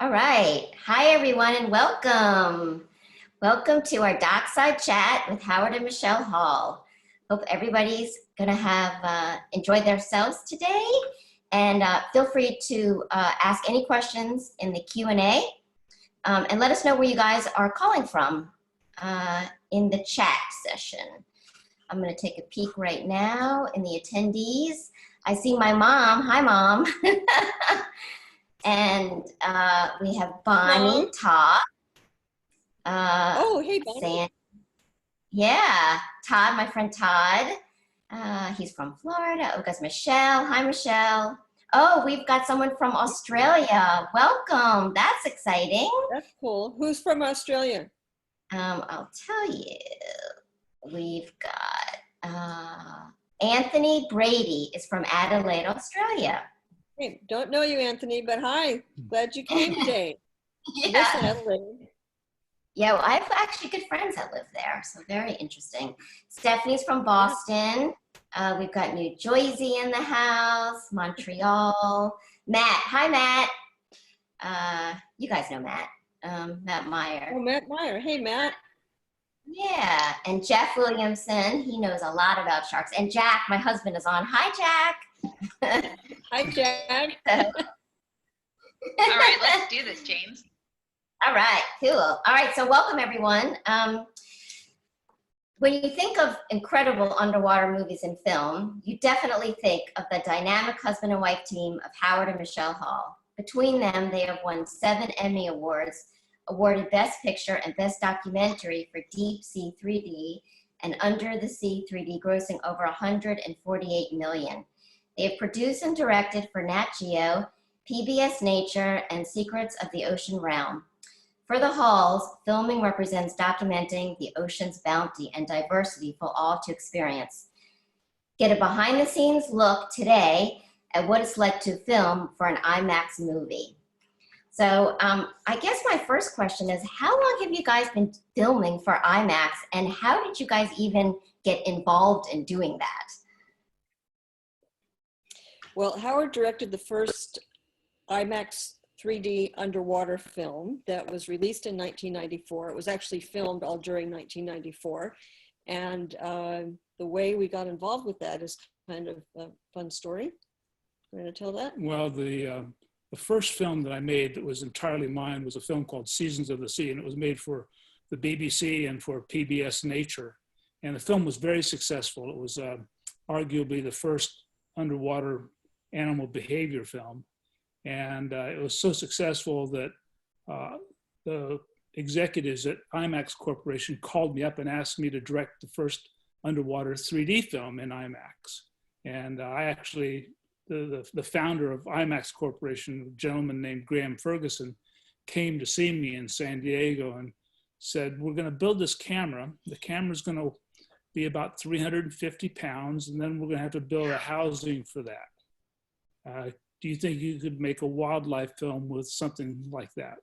All right. Hi, everyone, and welcome. Welcome to our Dockside Chat with Howard and Michele Hall. Hope everybody's going to have enjoyed themselves today. And feel free to ask any questions in the Q&A. And let us know where you guys are calling from in the chat session. I'm going to take a peek right now in the attendees. I see my mom. Hi, Mom. And we have Bonnie, Todd. Oh, hey, Bonnie. Yeah, Todd, my friend Todd. He's from Florida. Oh, guys, Michelle. Hi, Michelle. Oh, we've got someone from Australia. Welcome. That's exciting. That's cool. Who's from Australia? I'll tell you. We've got Anthony Brady is from Adelaide, Australia. Hey, don't know you, Anthony, but hi. Glad you came today. Yeah. Adelaide. Yeah, well, I have actually good friends that live there, so very interesting. Stephanie's from Boston. We've got New Jersey in the house, Montreal. Matt, hi, Matt. You guys know Matt, Matt Meyer. Oh, Matt Meyer. Hey, Matt. Yeah, and Jeff Williamson, he knows a lot about sharks. And Jack, my husband, is on. Hi, Jack. Hi, Jack. All right, let's do this, James. All right, cool. All right, so welcome, everyone. When you think of incredible underwater movies and film, you definitely think of the dynamic husband and wife team of Howard and Michele Hall. Between them, they have won 7 Emmy Awards, awarded Best Picture and Best Documentary for Deep Sea 3D and Under the Sea 3D, grossing over $148 million. They have produced and directed for Nat Geo, PBS Nature and Secrets of the Ocean Realm. For the Halls, filming represents documenting the ocean's bounty and diversity for all to experience. Get a behind-the-scenes look today at what it's like to film for an IMAX movie. So I guess my first question is, how long have you guys been filming for IMAX, and how did you guys even get involved in doing that? Well, Howard directed the first IMAX 3D underwater film that was released in 1994. It was actually filmed all during 1994. And the way we got involved with that is kind of a fun story. You want to tell that? Well, the first film that I made that was entirely mine was a film called Seasons of the Sea, and it was made for the BBC and for PBS Nature. And the film was very successful. It was arguably the first underwater animal behavior film. And it was so successful that the executives at IMAX Corporation called me up and asked me to direct the first underwater 3D film in IMAX. And I actually, the founder of IMAX Corporation, a gentleman named Graham Ferguson, came to see me in San Diego and said, we're going to build this camera. The camera's going to be about 350 pounds, and then we're going to have to build a housing for that. Do you think you could make a wildlife film with something like that?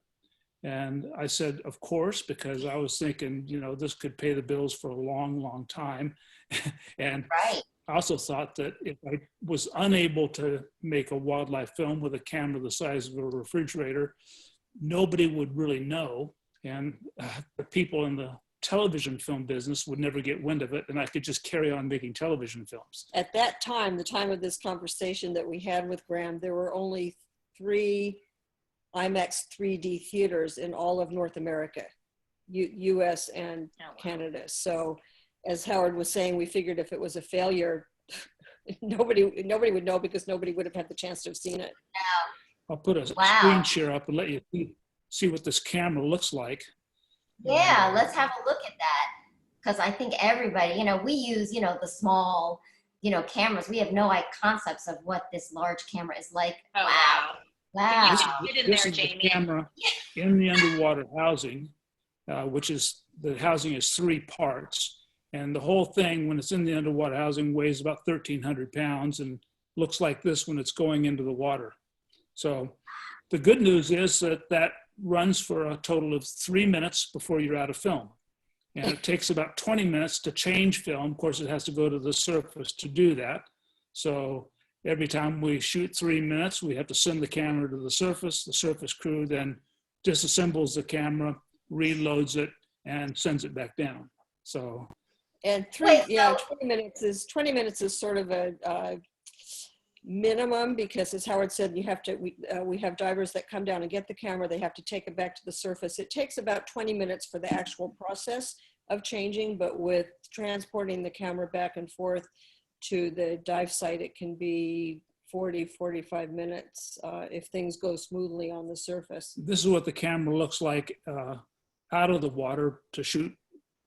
And I said, of course, because I was thinking, you know, this could pay the bills for a long, long time. And right. I also thought that if I was unable to make a wildlife film with a camera the size of a refrigerator, nobody would really know. And the people in the television film business would never get wind of it, and I could just carry on making television films. At that time, the time of this conversation that we had with Graham, there were only 3 IMAX 3D theaters in all of North America, US and Canada. So as Howard was saying, we figured if it was a failure, nobody would know, because nobody would have had the chance to have seen it. I'll put a screen share up and let you see what this camera looks like. Yeah, let's have a look at that, because I think everybody, you know, we use, you know, the small, you know, cameras. We have no concepts of what this large camera is like. Oh, wow. Wow. This is the camera in the underwater housing, which is, the housing is 3 parts. And the whole thing, when it's in the underwater housing, weighs about 1,300 pounds and looks like this when it's going into the water. So the good news is that runs for a total of 3 minutes before you're out of film. And it takes about 20 minutes to change film. Of course, it has to go to the surface to do that. So every time we shoot 3 minutes, we have to send the camera to the surface. The surface crew then disassembles the camera, reloads it, and sends it back down. So, and 20 minutes is sort of a minimum, because as Howard said, you have to, we have divers that come down and get the camera, they have to take it back to the surface. It takes about 20 minutes for the actual process of changing, but with transporting the camera back and forth to the dive site, it can be 40-45 minutes if things go smoothly on the surface. this is what the camera looks like out of the water to shoot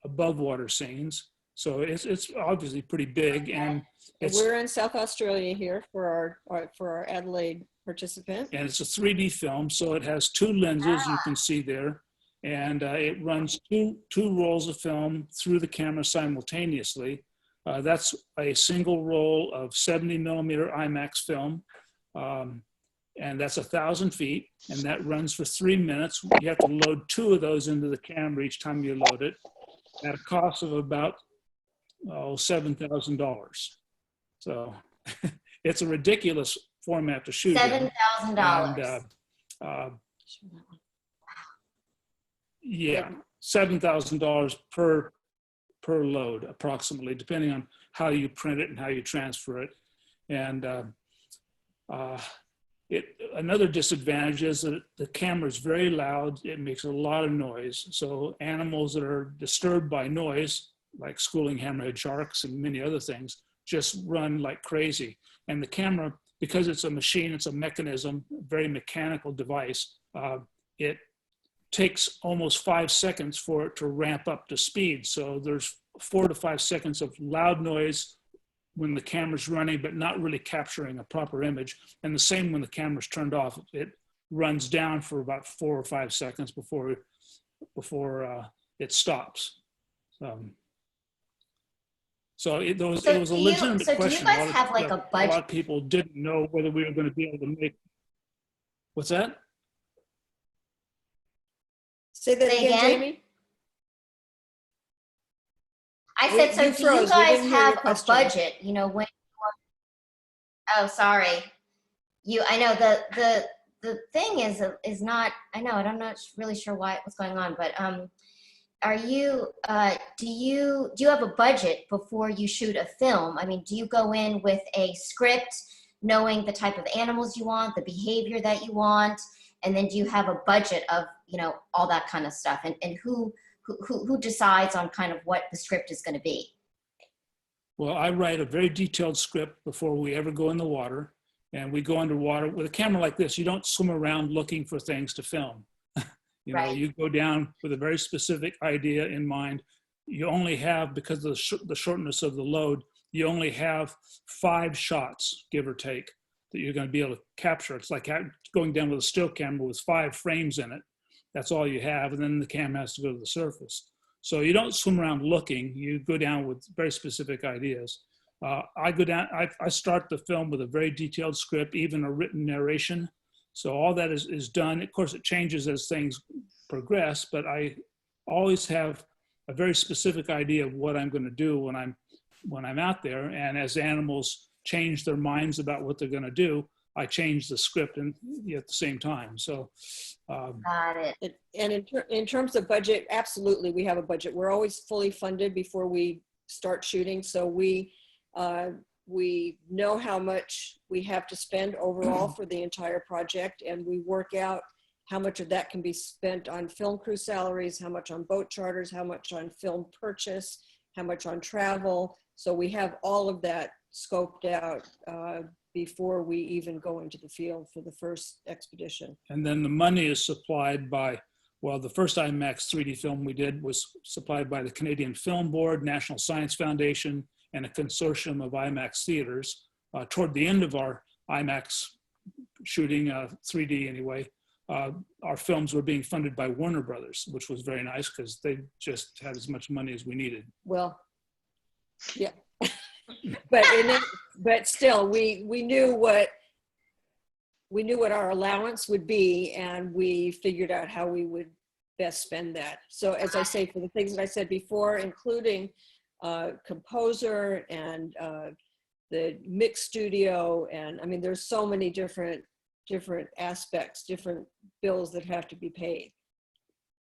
above water scenes. So it's obviously pretty big, and We're in South Australia here for our Adelaide participant. And it's a 3D film, so it has two lenses you can see there, and it runs two rolls of film through the camera simultaneously. That's a single roll of 70 millimeter IMAX film, and that's 1,000 feet, and that runs for 3 minutes. You have to load 2 of those into the camera each time you load it, at a cost of about $7,000. So it's a ridiculous format to shoot in. $7,000. Yeah, $7,000 per load, approximately, depending on how you print it and how you transfer it. And another disadvantage is that the camera is very loud. It makes a lot of noise. So animals that are disturbed by noise, like schooling hammerhead sharks and many other things, just run like crazy. And the camera, because it's a machine, it's a mechanism, very mechanical device, it takes almost 5 seconds for it to ramp up to speed. So there's 4 to 5 seconds of loud noise when the camera's running, but not really capturing a proper image. And the same when the camera's turned off. It runs down for about 4 or 5 seconds before it stops. So it was a legitimate question. So do you guys have like a budget? A lot of people didn't know whether we were going to be able to make. What's that? Say that again, Jamie. I said, so do you guys have a budget? You know, when? Oh, sorry. I know the thing is not. I know, and I'm not really sure what's going on, but are you? Do you have a budget before you shoot a film? I mean, do you go in with a script, knowing the type of animals you want, the behavior that you want, and then do you have a budget of, you know, all that kind of stuff, and who decides on kind of what the script is going to be? Well, I write a very detailed script before we ever go in the water, and we go underwater with a camera like this. You don't swim around looking for things to film. You know, Right. you go down with a very specific idea in mind. You only have, because of the shortness of the load, you only have 5 shots, give or take, that you're going to be able to capture. It's like going down with a still camera with 5 frames in it. That's all you have, and then the camera has to go to the surface. So you don't swim around looking. You go down with very specific ideas. I go down. I start the film with a very detailed script, even a written narration. So all that is done. Of course, it changes as things progress, but I always have a very specific idea of what I'm going to do when I'm out there. And as animals change their minds about what they're going to do, I change the script and at the same time. So, Got it. And in terms of budget, absolutely, we have a budget. We're always fully funded before we start shooting. So we know how much we have to spend overall for the entire project, and we work out how much of that can be spent on film crew salaries, how much on boat charters, how much on film purchase, how much on travel. So we have all of that scoped out before we even go into the field for the first expedition. and then the money is supplied by, well, the first IMAX 3D film we did was supplied by the Canadian Film Board, National Science Foundation, and a consortium of IMAX theaters. Toward the end of our IMAX shooting, 3D anyway, our films were being funded by Warner Brothers, which was very nice because they just had as much money as we needed. Well, yeah, but still, we knew what our allowance would be, and we figured out how we would best spend that. So as I say, for the things that I said before, including composer and the mix studio, and I mean, there's so many different different aspects, different bills that have to be paid.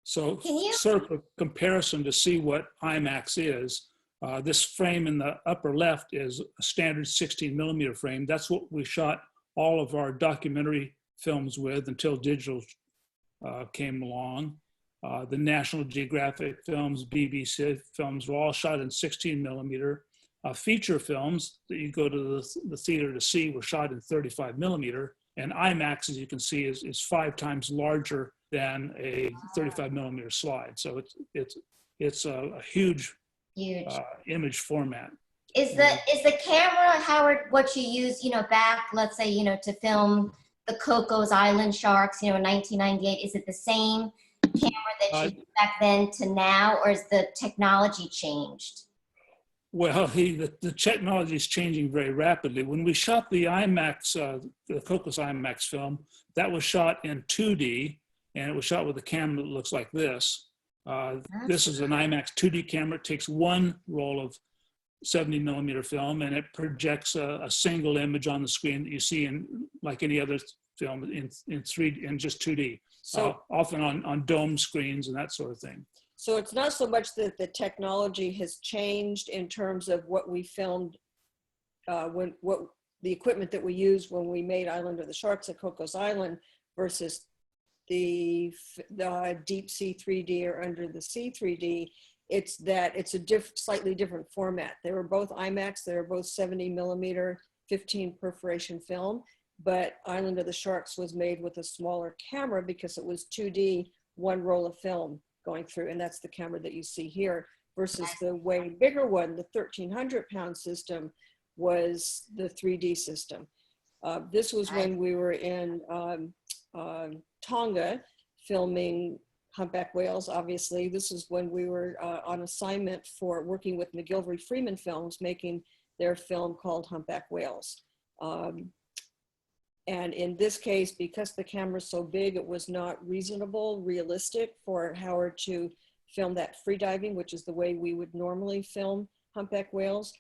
So sort of a comparison to see what IMAX is, this frame in the upper left is a standard 16 millimeter frame. That's what we shot all of our documentary films with until digital came along. The National Geographic films, BBC films were all shot in 16 millimeter. Feature films that you go to the theater to see were shot in 35 millimeter. And IMAX, as you can see, is 5 times larger than a 35 millimeter slide. So it's a huge image format. Is the camera, Howard, what you use, back, let's say, to film the Cocos Island sharks, in 1998, is it the same camera that you used back then to now, or has the technology changed? Well, the technology is changing very rapidly. When we shot the IMAX, the Cocos IMAX film, that was shot in 2D, and it was shot with a camera that looks like this. This is an IMAX 2D camera. It takes one roll of 70 millimeter film, and it projects a single image on the screen that you see in like any other film in just 2D. So often on dome screens and that sort of thing. So it's not so much that the technology has changed in terms of what we filmed, what the equipment that we used when we made Island of the Sharks at Cocos Island versus the deep sea 3D or under the sea 3D. It's that it's a slightly different format. They were both IMAX, they were both 70 millimeter, 15 perforation film, but Island of the Sharks was made with a smaller camera because it was 2D, one roll of film going through, and that's the camera that you see here, versus the way bigger one, the 1,300 pound system, was the 3D system. This was when we were in Tonga filming humpback whales, obviously. This is when we were on assignment for working with McGilvery Freeman Films, making their film called Humpback Whales. And in this case, because the camera's so big, it was not realistic for Howard to film that freediving, which is the way we would normally film humpback whales.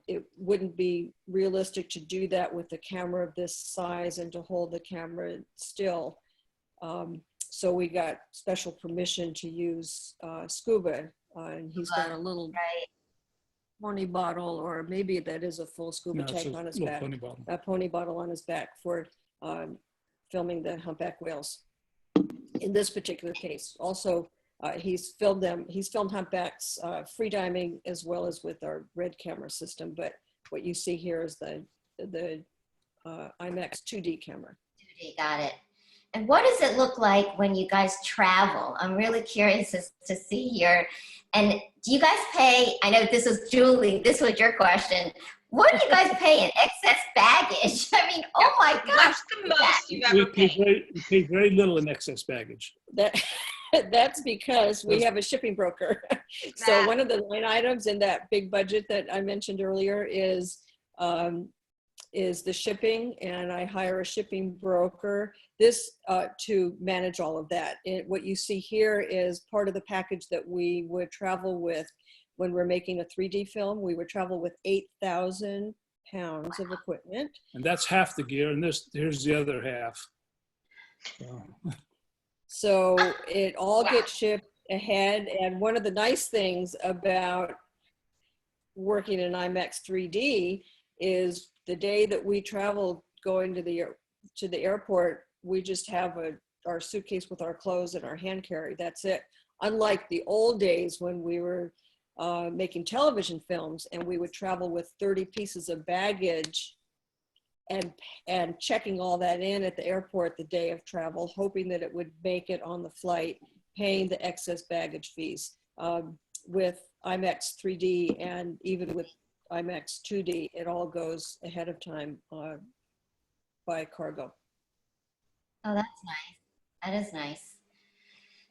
It wouldn't be realistic to do that with a camera of this size and to hold the camera still. So we got special permission to use scuba, and he's got a little pony bottle, or maybe that is a full scuba tank on his back, a pony bottle on his back for filming the humpback whales. In this particular case, also he's filmed humpbacks freediving as well as with our red camera system. But what you see here is the IMAX 2D camera. 2D, got it. And what does it look like when you guys travel? I'm really curious to see here. And do you guys pay, I know this was Julie, this was your question. What do you guys pay in excess baggage? I mean, oh my gosh. What's the most you've ever paid? We pay very little in excess baggage. That's because we have a shipping broker. So one of the line items in that big budget that I mentioned earlier is the shipping, and I hire a shipping broker to manage all of that. What you see here is part of the package that we would travel with when we're making a 3D film. We would travel with 8,000 pounds of equipment. And that's half the gear, and here's the other half. So it all gets shipped ahead. And one of the nice things about working in IMAX 3D is the day that we travel going to the airport, we just have our suitcase with our clothes and our hand carry. That's it. Unlike the old days when we were making television films and we would travel with 30 pieces of baggage and checking all that in at the airport the day of travel, hoping that it would make it on the flight, paying the excess baggage fees. With IMAX 3D and even with IMAX 2D, it all goes ahead of time by cargo. Oh, that's nice. That is nice.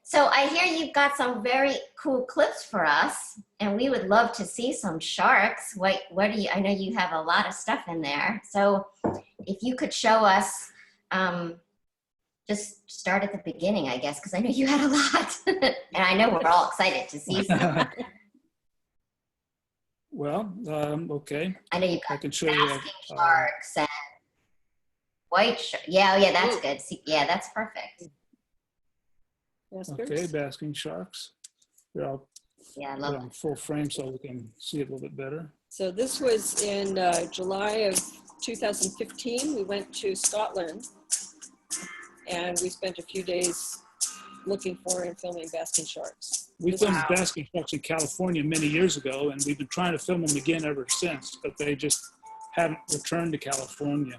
So I hear you've got some very cool clips for us, and we would love to see some sharks. What do you? I know you have a lot of stuff in there. So if you could show us, just start at the beginning, I guess, because I know you had a lot, and I know we're all excited to see some. Well, okay. I know you got I can show you. sharks and white shirt. Yeah, yeah, that's good. See, yeah, that's perfect. Okay, basking sharks. They're all Yeah, I put love on full frame so we can see it a little bit better. So this was in July of 2015. We went to Scotland and we spent a few days looking for and filming basking sharks. We This filmed was- basking sharks in California many years ago, and we've been trying to film them again ever since, but they just haven't returned to California.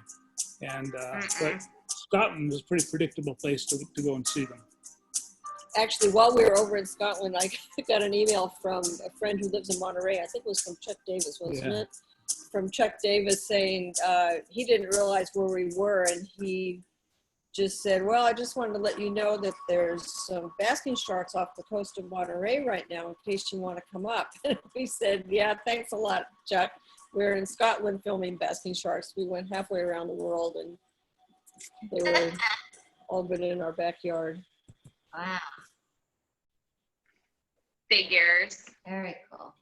And but Scotland is a pretty predictable place to go and see them. Actually, while we were over in Scotland, I got an email from a friend who lives in Monterey. I think it was from Chuck Davis, wasn't it? From Chuck Davis saying he didn't realize where we were, and he just said, well, I just wanted to let you know that there's some basking sharks off the coast of Monterey right now in case you want to come up. And we said, yeah, thanks a lot, Chuck. We're in Scotland filming basking sharks. We went halfway around the world and they were all been in our backyard. Wow, Figures. very cool.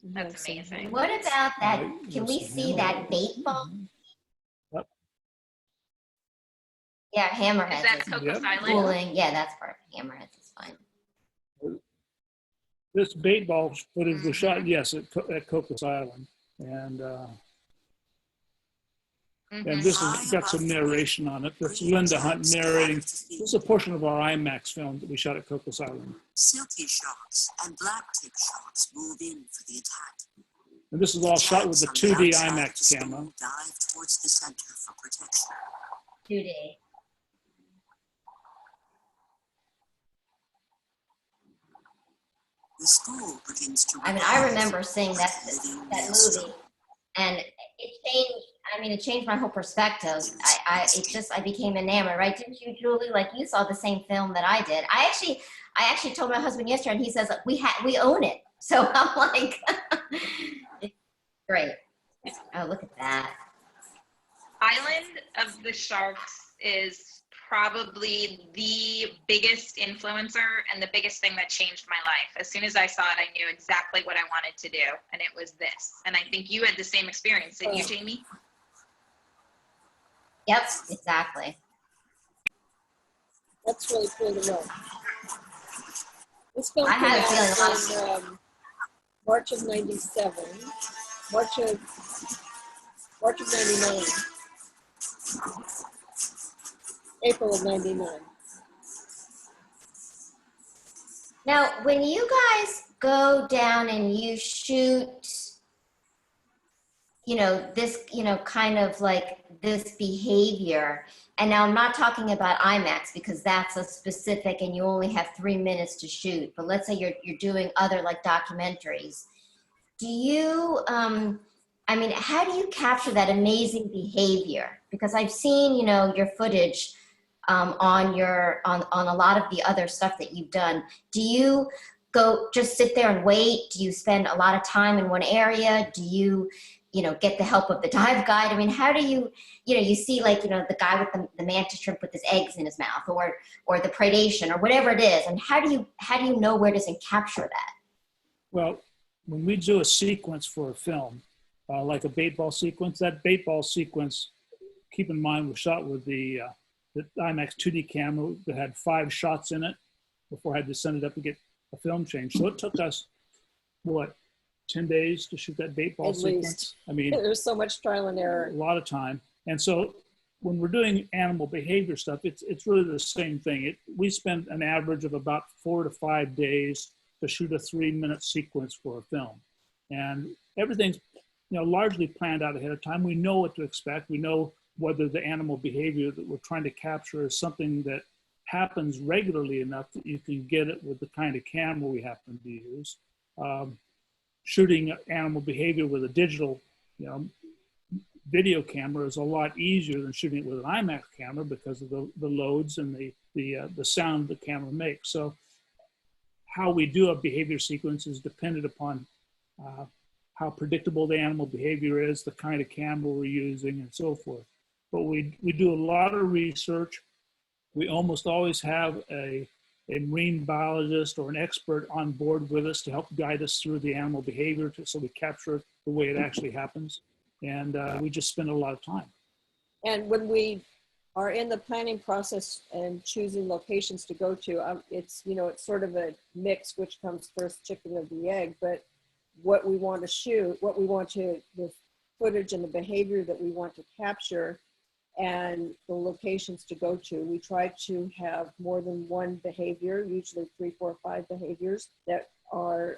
That's amazing. What about that? Right, Can we yes, see that bait ball? Yep. Yeah, Is hammerheads. that is Cocos Yep. Island? cooling. Yeah, that's perfect. Hammerheads is fine. This bait ball footage was shot, yes, at Cocos Island. And this has got some narration on it. That's Linda Hunt narrating. This is a portion of our IMAX film that we shot at Cocos Island. Silky sharks and black-tip sharks move in for the attack. And this is all shot with the Jets on 2D outside of IMAX the camera. school dive towards the center for protection. 2D. The school begins to I mean, I rise remember seeing that living that maelstrom. movie, and it changed. I mean, it changed my whole perspective. I became enamored, right? Didn't you, Julie? Like you saw the same film that I did. I actually told my husband yesterday, and he says we own it. So I'm like, it's great. Oh, look at that. Island of the Sharks is probably the biggest influencer and the biggest thing that changed my life. As soon as I saw it, I knew exactly what I wanted to do, and it was this. And I think you had the same experience, didn't you, Jamie? Yep, exactly. That's really cool to know. This film I came had a feeling out in March of '97, March of '99, April of '99. Now, when you guys go down and you shoot, this, kind of like this behavior, and now I'm not talking about IMAX because that's a specific and you only have 3 minutes to shoot, but let's say you're doing other like documentaries. Do you, how do you capture that amazing behavior? Because I've seen, your footage on a lot of the other stuff that you've done. Do you go just sit there and wait? Do you spend a lot of time in one area? Do you, get the help of the dive guide? I mean, how do you, you see like, the guy with the mantis shrimp with his eggs in his mouth, or the predation, or whatever it is, and how do you know where to capture that? Well, when we do a sequence for a film, like a bait ball sequence, that bait ball sequence, keep in mind, was shot with the IMAX 2D camera that had 5 shots in it before I had to send it up and get a film change. So it took us, 10 days to shoot that bait ball At sequence? least. I mean, There's so much trial and error. a lot of time. And so when we're doing animal behavior stuff, it's really the same thing. We spend an average of about 4 to 5 days to shoot a 3-minute sequence for a film. And everything's largely planned out ahead of time. We know what to expect. We know whether the animal behavior that we're trying to capture is something that happens regularly enough that you can get it with the kind of camera we happen to use. Shooting animal behavior with a digital, video camera is a lot easier than shooting it with an IMAX camera because of the loads and the sound the camera makes. So how we do a behavior sequence is dependent upon how predictable the animal behavior is, the kind of camera we're using, and so forth. But we do a lot of research. We almost always have a marine biologist or an expert on board with us to help guide us through the animal behavior so we capture it the way it actually happens. and we just spend a lot of time. And when we are in the planning process and choosing locations to go to, it's, you know, it's sort of a mix, which comes first, chicken or the egg, but what we want to shoot, what we want to, the footage and the behavior that we want to capture and the locations to go to, we try to have more than one behavior, usually 3, 4, 5 behaviors that are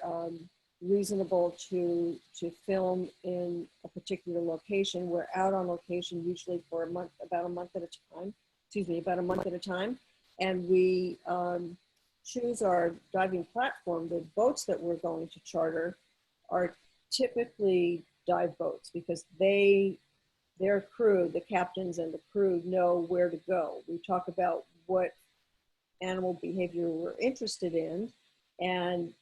reasonable to film in a particular location. We're out on location usually for a month, about a month at a time. And we choose our diving platform. The boats that we're going to charter are typically dive boats because their crew, the captains and the crew, know where to go. We talk about what animal behavior we're interested in, and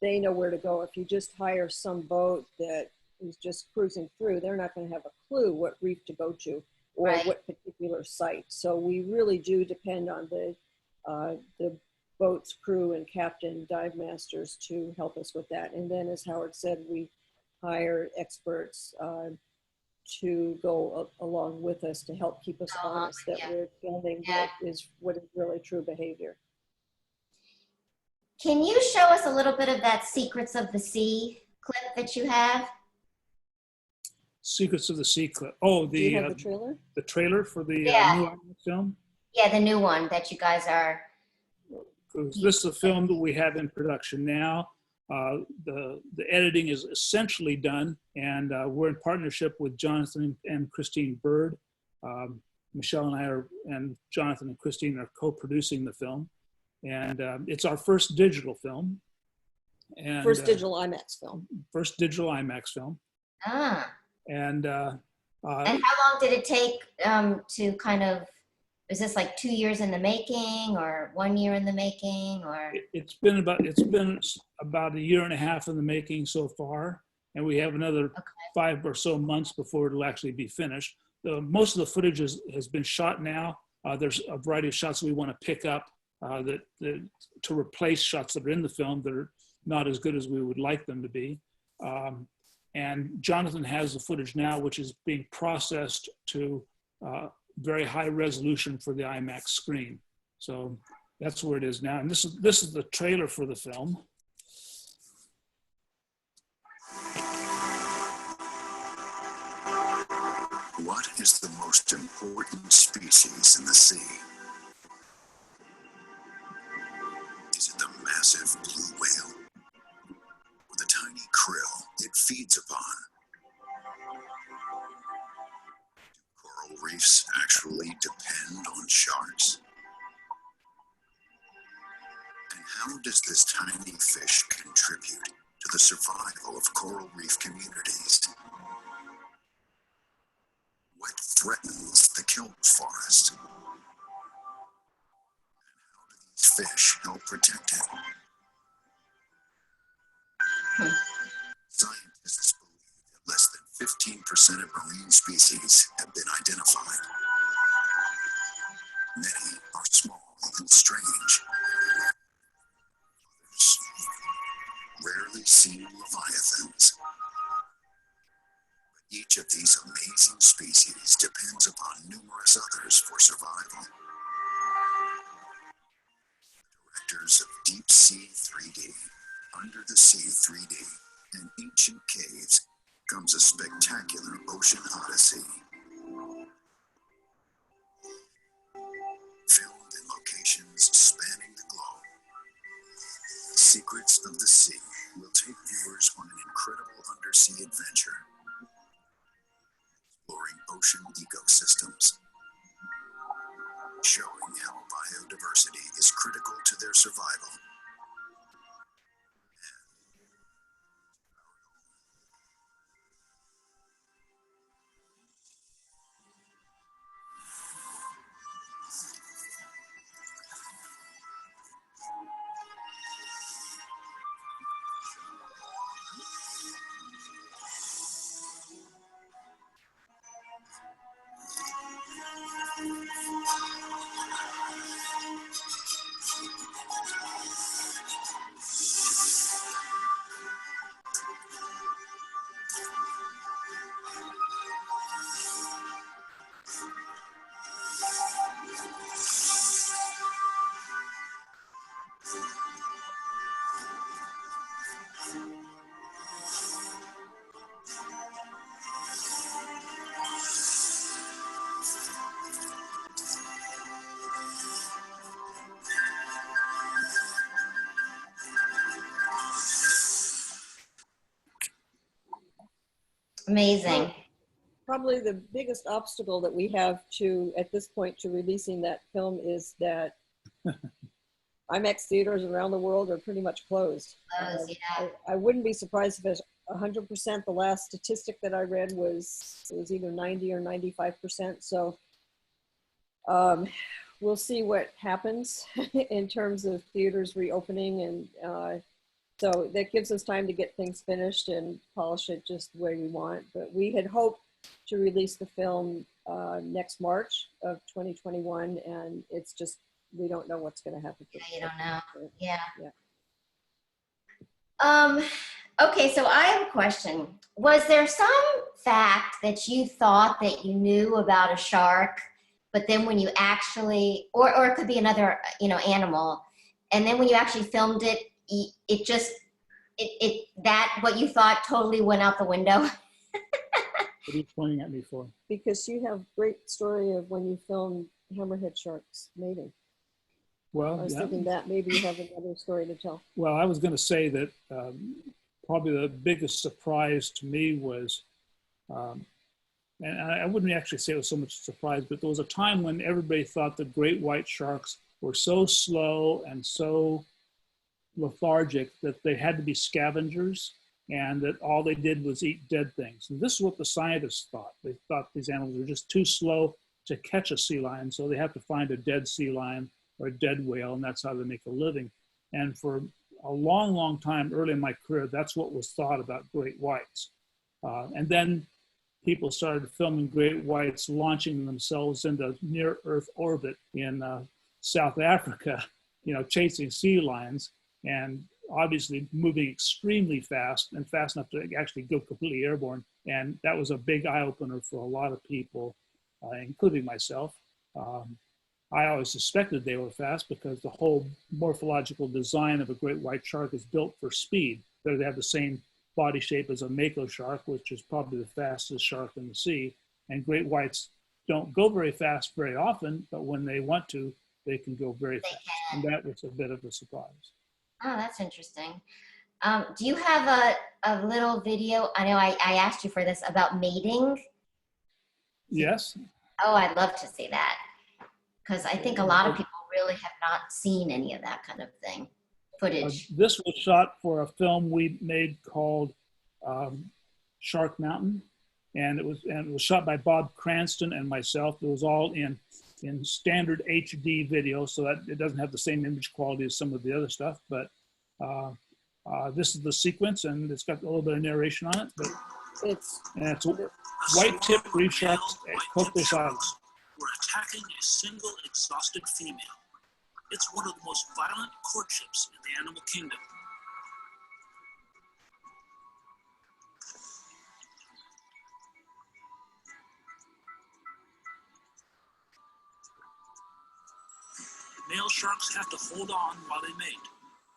they know where to go. If you just hire some boat that is just cruising through, they're not going to have a clue what reef to go to or Right. what particular site. So we really do depend on the boat's crew and captain, dive masters to help us with that. And then, as Howard said, we hire experts to go along with us to help keep us honest that we're filming what is really true behavior. Can you show us a little bit of that Secrets of the Sea clip that you have? Secrets of the Sea clip. Oh, Do you have the trailer? The trailer for the Yeah. new IMAX film? Yeah, the new one that you guys are. This is a film that we have in production now. The editing is essentially done, and we're in partnership with Jonathan and Christine Bird. Michelle and I and Jonathan and Christine are co-producing the film. And it's our first digital film. And, first digital IMAX film. First digital IMAX film. Ah. And and how long did it take to kind of, is this like 2 years in the making or 1 year in the making or? It's been about a year and a half in the making so far. And we have another 5 or so months before it'll actually be finished. Most of the footage has been shot now. There's a variety of shots we want to pick up to replace shots that are in the film that are not as good as we would like them to be. And Jonathan has the footage now, which is being processed to very high resolution for the IMAX screen. So that's where it is now. And this is the trailer for the film. What is the most important species in the sea? Is it the massive blue whale or the tiny krill it feeds upon? Do coral reefs actually depend on sharks? And how does this tiny fish contribute to the survival of coral reef communities? What threatens the kelp forest? And how do these fish help protect it? Scientists believe that less than 15% of marine species have been identified. Many are small and strange. Others, rarely seen leviathans. But each of these amazing species depends upon numerous others for survival. Directors of Deep Sea 3D, Under the Sea 3D, and Ancient Caves comes a spectacular ocean odyssey. Filmed in locations spanning the globe, Secrets of the Sea will take viewers on an incredible undersea adventure, exploring ocean ecosystems, showing how biodiversity is critical to their survival. Amazing. Probably the biggest obstacle that we have at this point, to releasing that film is that IMAX theaters around the world are pretty much closed. Yeah. I wouldn't be surprised if it's 100%. The last statistic that I read was it was either 90 or 95%. So we'll see what happens in terms of theaters reopening, and so that gives us time to get things finished and polish it just the way we want. But we had hoped to release the film next March of 2021, and it's just, we don't know what's going to happen. Yeah, you don't know. Yeah. Yeah. Okay, so I have a question. Was there some fact that you thought that you knew about a shark, but then when you actually, or it could be another, animal, and then when you actually filmed it, that what you thought totally went out the window? What are you pointing at me for? Because you have great story of when you filmed hammerhead sharks mating. Well, I was yeah. thinking that maybe you have another story to tell. Well, I was going to say that probably the biggest surprise to me was, and I wouldn't actually say it was so much a surprise, but there was a time when everybody thought the great white sharks were so slow and so lethargic that they had to be scavengers, and that all they did was eat dead things. And this is what the scientists thought. They thought these animals were just too slow to catch a sea lion, so they have to find a dead sea lion or a dead whale, and that's how they make a living. And for a long, long time early in my career, that's what was thought about great whites. And then people started filming great whites launching themselves into near Earth orbit in South Africa, chasing sea lions, and obviously moving extremely fast and fast enough to actually go completely airborne. And that was a big eye opener for a lot of people, including myself. I always suspected they were fast because the whole morphological design of a great white shark is built for speed. They have the same body shape as a mako shark, which is probably the fastest shark in the sea. And great whites don't go very fast very often, but when they want to, they can go very fast. And that was a bit of a surprise. Oh, that's interesting. Do you have a little video? I know I asked you for this about mating. Yes. Oh, I'd love to see that, because I think a lot of people really have not seen any of that kind of thing, footage. This was shot for a film we made called Shark Mountain, and it was shot by Bob Cranston and myself. It was all in standard HD video, so that it doesn't have the same image quality as some of the other stuff. But this is the sequence, and it's got a little bit of narration on it. But it's white-tipped reef sharks at Coquelin Islands. Were attacking a single exhausted female. It's one of the most violent courtships in the animal kingdom. Male sharks have to hold on while they mate.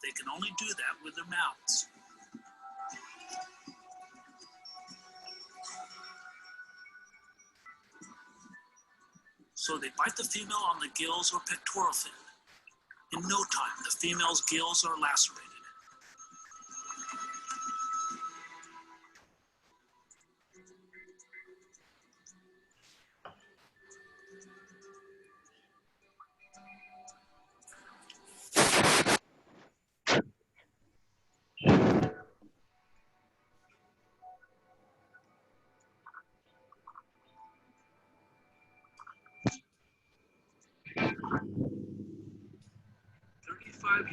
They can only do that with their mouths. So they bite the female on the gills or pectoral fin. In no time, the female's gills are lacerated.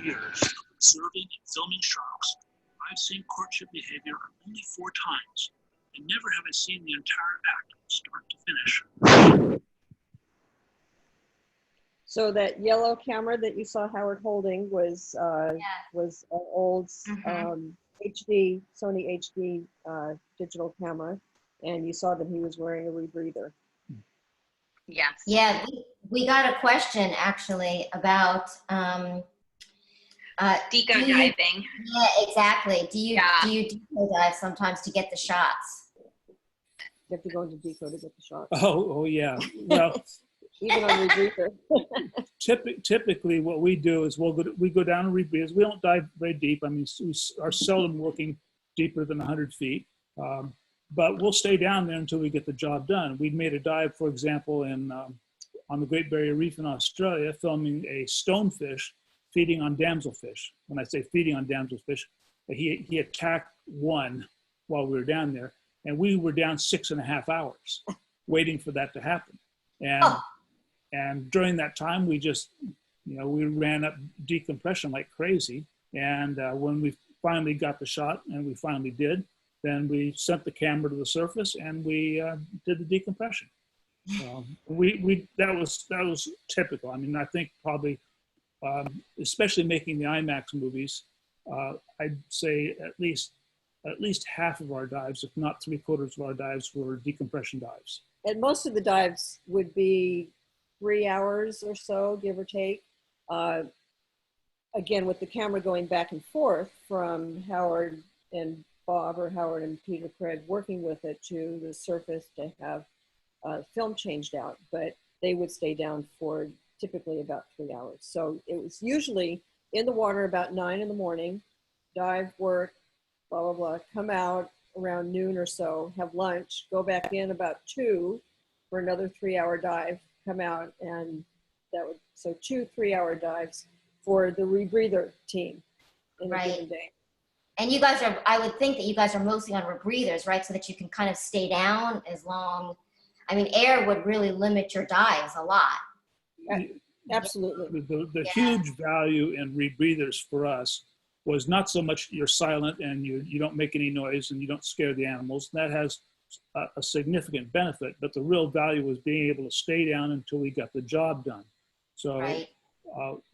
Years of observing and filming sharks, I've seen courtship behavior only 4 times, and never have I seen the entire act start to finish. So that yellow camera that you saw Howard holding was an old HD, Sony HD digital camera, and you saw that he was wearing a rebreather. Yes. Yeah, we got a question actually about deco diving. Yeah, exactly. Do you deco dive sometimes to get the shots? You have to go into deco to get the shots. Oh yeah. Well, even on rebreather. Typically, what we do is we go down and rebreathe. We don't dive very deep. I mean, we are seldom working deeper than 100 feet. but we'll stay down there until we get the job done. We'd made a dive, for example, on the Great Barrier Reef in Australia, filming a stonefish feeding on damselfish. When I say feeding on damselfish, he attacked one while we were down there, and we were down 6.5 hours waiting for that to happen. And during that time, we just, we ran up decompression like crazy. And when we finally got the shot, and we finally did, then we sent the camera to the surface and we did the decompression. That was typical. I mean, I think probably, especially making the IMAX movies, I'd say at least half of our dives, if not 3/4 of our dives, were decompression dives. And most of the dives would be 3 hours or so, give or take. Again, with the camera going back and forth from Howard and Bob, or Howard and Peter Craig working with it, to the surface to have film changed out, but they would stay down for typically about 3 hours. So it was usually in the water about 9 in the morning, dive, work, blah, blah, blah, come out around noon or so, have lunch, go back in about 2 for another 3-hour dive, come out, and so 2 3-hour dives for the rebreather team in a given day. And you guys I would think that you guys are mostly on rebreathers, right? So that you can kind of stay down as long. I mean, air would really limit your dives a lot. Absolutely. The huge value in rebreathers for us was not so much you're silent and you don't make any noise and you don't scare the animals. That has a significant benefit, but the real value was being able to stay down until we got the job done. So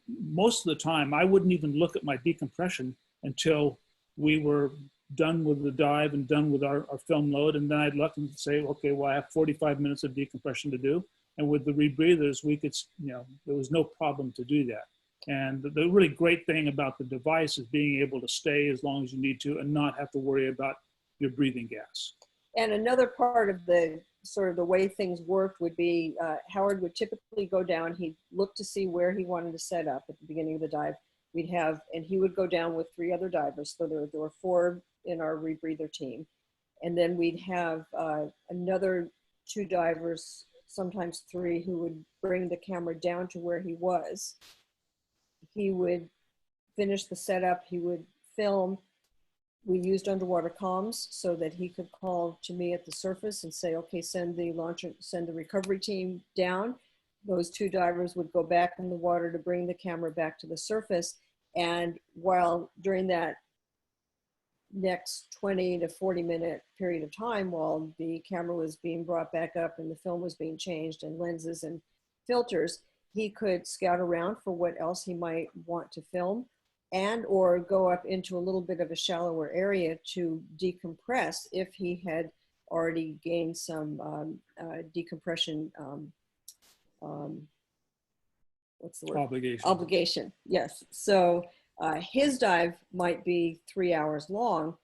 most of the time, I wouldn't even look at my decompression until we were done with the dive and done with our film load. And then I'd look and say, okay, well, I have 45 minutes of decompression to do. And with the rebreathers, we could, there was no problem to do that. And the really great thing about the device is being able to stay as long as you need to and not have to worry about your breathing gas. And another part of the sort of the way things worked would be Howard would typically go down. He'd look to see where he wanted to set up at the beginning of the dive. And he would go down with 3 other divers. So there were 4 in our rebreather team. And then we'd have another 2 divers, sometimes 3, who would bring the camera down to where he was. He would finish the setup, he would film. We used underwater comms so that he could call to me at the surface and say, okay, send the recovery team down. Those 2 divers would go back in the water to bring the camera back to the surface. And during that next 20 to 40 minute period of time, while the camera was being brought back up and the film was being changed and lenses and filters, he could scout around for what else he might want to film, and or go up into a little bit of a shallower area to decompress if he had already gained some decompression, what's the word? Obligation, yes. So his dive might be 3 hours long,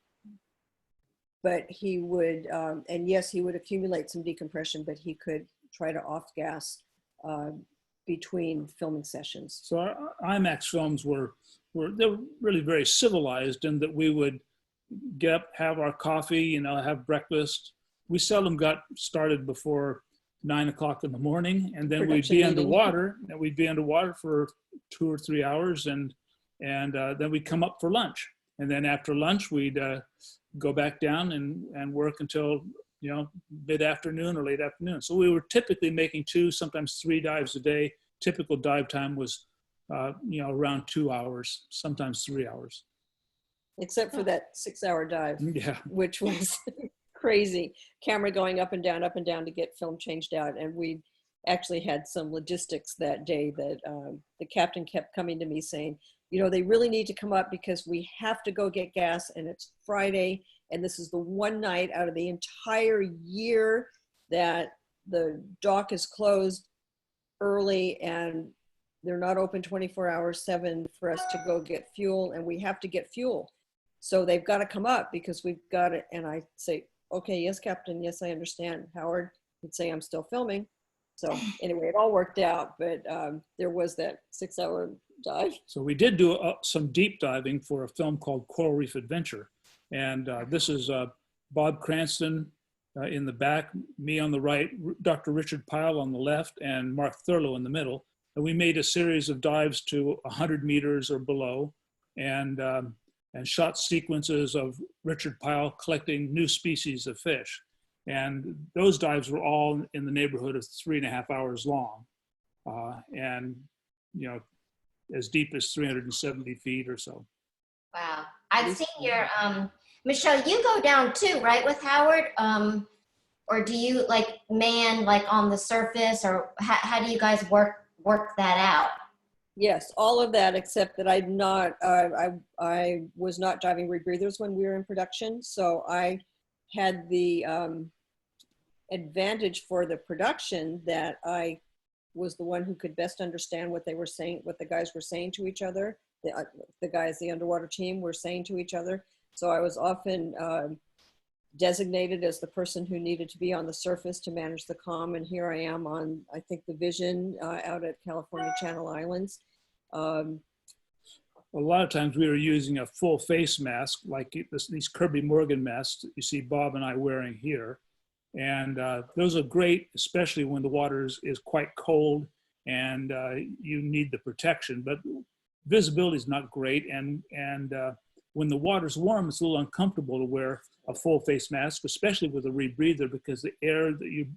but he would, and yes, he would accumulate some decompression, but he could try to off-gas between filming sessions. So our IMAX films they were really very civilized in that we would get up, have our coffee, have breakfast. We seldom got started before 9 o'clock in the morning, and then we'd be underwater, and we'd be underwater for 2 or 3 hours, and then we'd come up for lunch. And then after lunch, we'd go back down and work until, mid-afternoon or late afternoon. So we were typically making 2, sometimes 3 dives a day. Typical dive time was, around 2 hours, sometimes 3 hours. Except for that 6-hour dive, which was crazy. Camera going up and down to get film changed out. And we actually had some logistics that day that the captain kept coming to me saying, they really need to come up because we have to go get gas, and it's Friday, and this is the one night out of the entire year that the dock is closed early and they're not open 24 hours, 7 for us to go get fuel, and we have to get fuel. So they've got to come up because we've got it. And I say, okay, yes, Captain. Yes, I understand. Howard would say, I'm still filming. So anyway, it all worked out, but there was that 6-hour dive. So we did do some deep diving for a film called Coral Reef Adventure. And this is Bob Cranston, in the back, me on the right, Dr. Richard Pyle on the left, and Mark Thurlow in the middle. And we made a series of dives to 100 meters or below, and shot sequences of Richard Pyle collecting new species of fish. And those dives were all in the neighborhood of 3.5 hours long, and as deep as 370 feet or so. Wow. I've seen your, Michelle, you go down too, right, with Howard? Or do you like man like on the surface, or how do you guys work that out? Yes, all of that, except that I was not diving rebreathers when we were in production. So I had the advantage for the production that I was the one who could best understand what they were saying, what the guys were saying to each other. The guys, the underwater team, were saying to each other. So I was often designated as the person who needed to be on the surface to manage the comm. And here I am on, I think, the Vision out at California Channel Islands. A lot of times we were using a full face mask, like these Kirby Morgan masks that you see Bob and I wearing here. And those are great, especially when the water is quite cold and you need the protection. But visibility is not great. And when the water's warm, it's a little uncomfortable to wear a full face mask, especially with a rebreather, because the air that you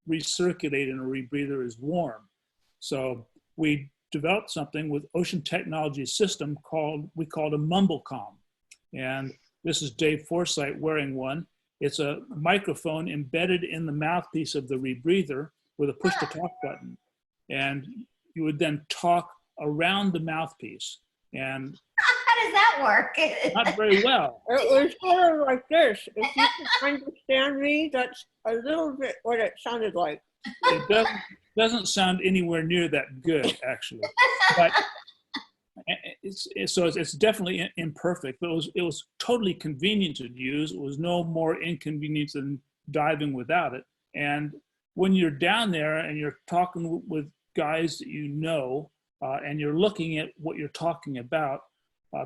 recirculate in a rebreather is warm. So we developed something with Ocean Technology system we called a MumbleComm. And this is Dave Forsythe wearing one. It's a microphone embedded in the mouthpiece of the rebreather with a push to talk button. And you would then talk around the mouthpiece. And how does that work? Not very well. It was sort of like this. If you can understand me, that's a little bit what it sounded like. It doesn't sound anywhere near that good, actually. But it's definitely imperfect, but it was totally convenient to use. It was no more inconvenient than diving without it. And when you're down there and you're talking with guys that you know, and you're looking at what you're talking about,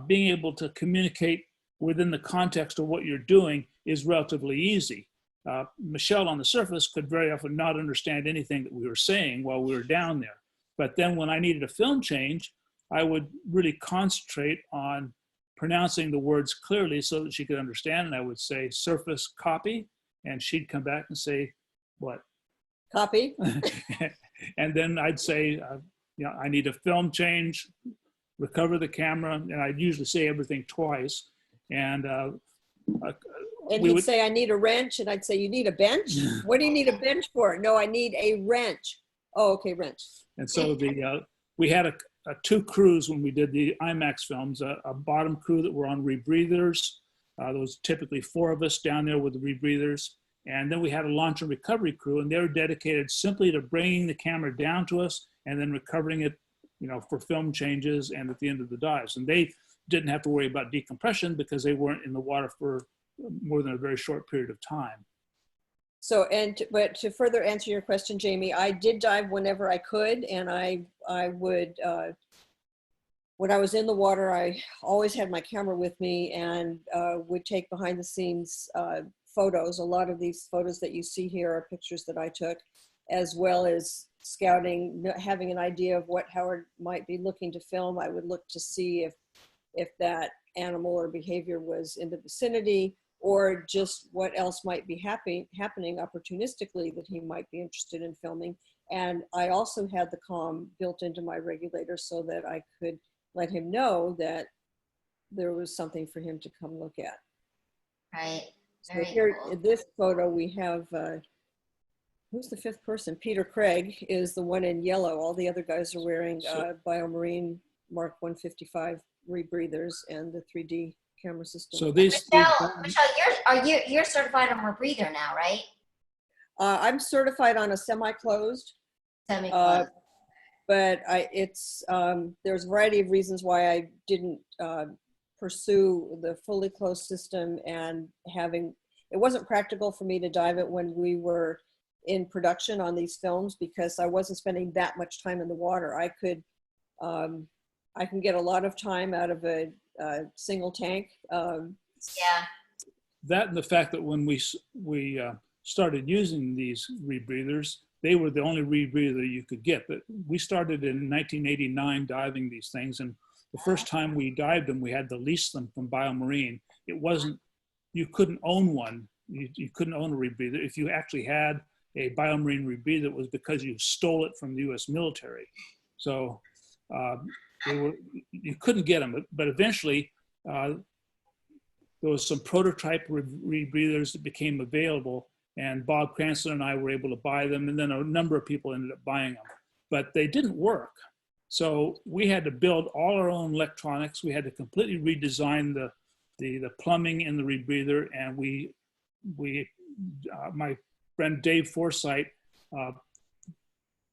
being able to communicate within the context of what you're doing is relatively easy. Michelle on the surface could very often not understand anything that we were saying while we were down there. But then when I needed a film change, I would really concentrate on pronouncing the words clearly so that she could understand. And I would say surface copy, and she'd come back and say, what? Copy. And then I'd say, I need a film change, recover the camera, and I'd usually say everything twice. And he'd say, I need a wrench, and I'd say, you need a bench? What do you need a bench for? No, I need a wrench. Oh, okay, wrench. And so we had two crews when we did the IMAX films, a bottom crew that were on rebreathers. There was typically 4 of us down there with the rebreathers. And then we had a launch and recovery crew, and they were dedicated simply to bringing the camera down to us and then recovering it, for film changes and at the end of the dives. And they didn't have to worry about decompression because they weren't in the water for more than a very short period of time. So, but to further answer your question, Jamie, I did dive whenever I could, and I would, when I was in the water, I always had my camera with me and would take behind the scenes photos. A lot of these photos that you see here are pictures that I took, as well as scouting, having an idea of what Howard might be looking to film. I would look to see if that animal or behavior was in the vicinity, or just what else might be happening opportunistically that he might be interested in filming. And I also had the comm built into my regulator so that I could let him know that there was something for him to come look at. Right. So here in this photo, we have, who's the 5th person? Peter Craig is the one in yellow. All the other guys are wearing BioMarine Mark 155 rebreathers and the 3D camera system. So Michelle, you're certified on rebreather now, right? I'm certified on a semi-closed. Semi-closed. But there's a variety of reasons why I didn't pursue the fully closed system, and it wasn't practical for me to dive it when we were in production on these films because I wasn't spending that much time in the water. I can get a lot of time out of a single tank. Yeah. That and the fact that when we started using these rebreathers, they were the only rebreather you could get. But we started in 1989 diving these things, and the first time we dived them, we had to lease them from BioMarine. It wasn't, you couldn't own one. You couldn't own a rebreather. If you actually had a BioMarine rebreather, it was because you stole it from the US military. So you couldn't get them, but eventually there was some prototype rebreathers that became available, and Bob Cranston and I were able to buy them, and then a number of people ended up buying them, but they didn't work. So we had to build all our own electronics. We had to completely redesign the plumbing in the rebreather, and my friend Dave Forsythe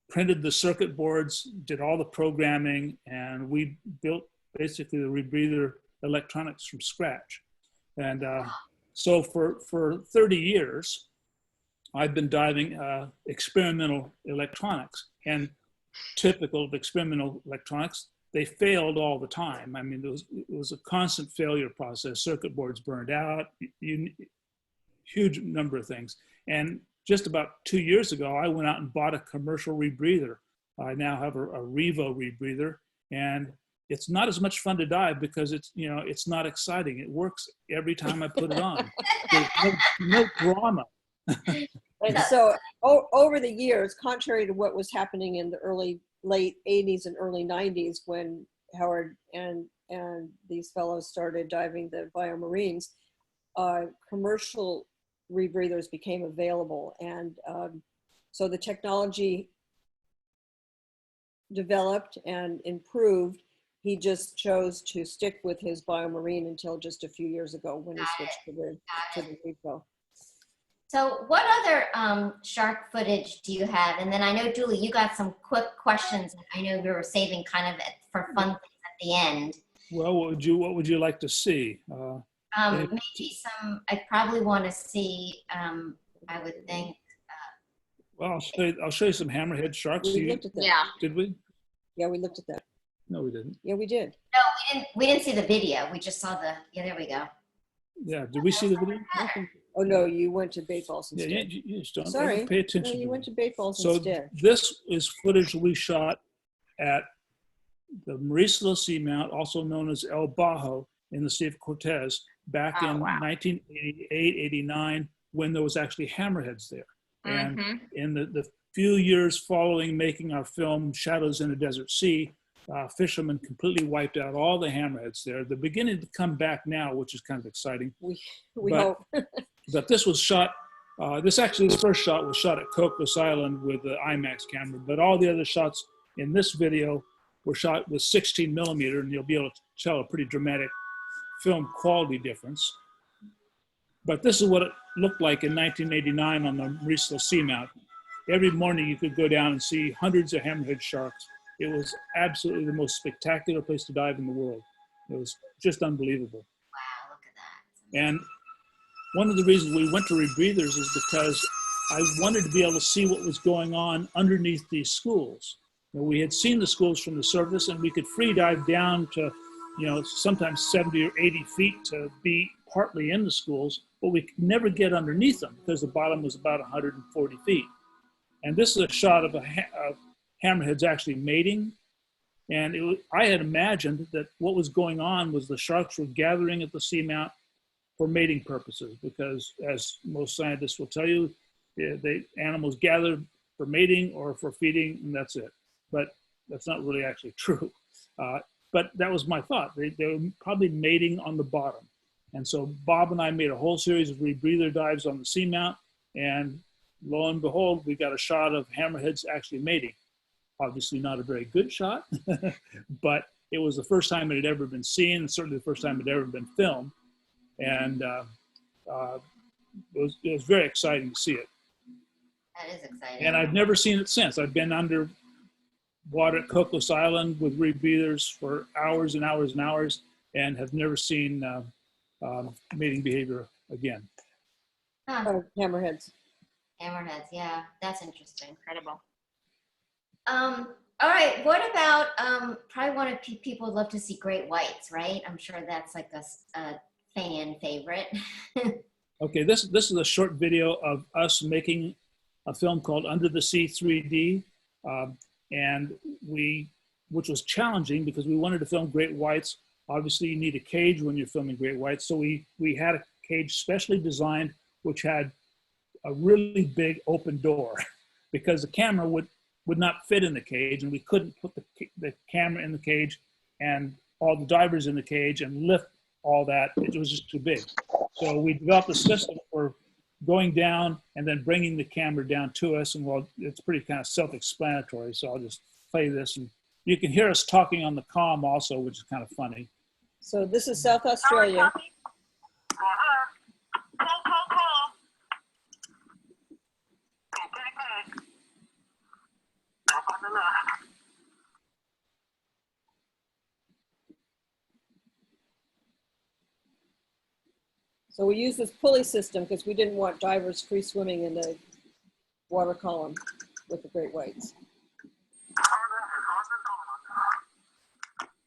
printed the circuit boards, did all the programming, and we built basically the rebreather electronics from scratch. And so for 30 years, I've been diving experimental electronics, and typical of experimental electronics, they failed all the time. I mean, it was a constant failure process. Circuit boards burned out, huge number of things. And just about 2 years ago, I went out and bought a commercial rebreather. I now have a Revo rebreather, and it's not as much fun to dive because it's not exciting. It works every time I put it on. There's no drama. And so over the years, contrary to what was happening in the late 80s and early 90s when Howard and these fellows started diving the BioMarines, commercial rebreathers became available. And so the technology developed and improved. He just chose to stick with his BioMarine until just a few years ago when he switched to the Revo. So what other shark footage do you have? And then I know, Julie, you got some quick questions. I know we were saving kind of for fun things at the end. Well, what would you like to see? Maybe some, I probably want to see, I would think. Well, I'll show you some hammerhead sharks. We looked at that. Yeah. Did we? Yeah, we looked at that. No, we didn't. Yeah, we did. No, we didn't see the video. We just saw yeah, there we go. Yeah, did we see the video? Oh no, you went to Baitballs Yeah, instead. you just don't Sorry, pay attention. no, you went to Baitballs So instead. this is footage we shot at the Mauricio Seamount, also known as El Bajo, in the Sea of Cortez, back in 1988, 89, when there was actually hammerheads there. And in the few years following making our film Shadows in a Desert Sea, fishermen completely wiped out all the hammerheads there. They're beginning to come back now, which is kind of exciting. We hope. But this was shot, this first shot was shot at Cocos Island with the IMAX camera, but all the other shots in this video were shot with 16 millimeter, and you'll be able to tell a pretty dramatic film quality difference. But this is what it looked like in 1989 on the Mauricio Seamount. Every morning you could go down and see hundreds of hammerhead sharks. It was absolutely the most spectacular place to dive in the world. It was just unbelievable. Wow, look at that. And one of the reasons we went to rebreathers is because I wanted to be able to see what was going on underneath these schools. We had seen the schools from the surface, and we could free dive down to, sometimes 70 or 80 feet to be partly in the schools, but we could never get underneath them because the bottom was about 140 feet. And this is a shot of hammerheads actually mating. And I had imagined that what was going on was the sharks were gathering at the seamount for mating purposes, because as most scientists will tell you, animals gather for mating or for feeding, and that's it. But that's not really actually true. But that was my thought. They were probably mating on the bottom. And so Bob and I made a whole series of rebreather dives on the seamount, and lo and behold, we got a shot of hammerheads actually mating. Obviously not a very good shot, but it was the first time it had ever been seen, and certainly the first time it had ever been filmed. And it was very exciting to see it. That is exciting. And I've never seen it since. I've been under water at Cocos Island with rebreathers for hours and hours and hours, and have never seen mating behavior again. Huh. Hammerheads. Hammerheads, yeah, that's interesting. Incredible. All right, what about, probably one of people would love to see great whites, right? I'm sure that's like a fan favorite. Okay, this is a short video of us making a film called Under the Sea 3D, and which was challenging because we wanted to film great whites. Obviously, you need a cage when you're filming great whites, so we had a cage specially designed which had a really big open door because the camera would not fit in the cage, and we couldn't put the camera in the cage and all the divers in the cage and lift all that. It was just too big. So we developed a system for going down and then bringing the camera down to us. And well, it's pretty kind of self-explanatory. So I'll just play this, and you can hear us talking on the comm also, which is kind of funny. So this is South Australia. So we use this pulley system because we didn't want divers free swimming in the water column with the great whites.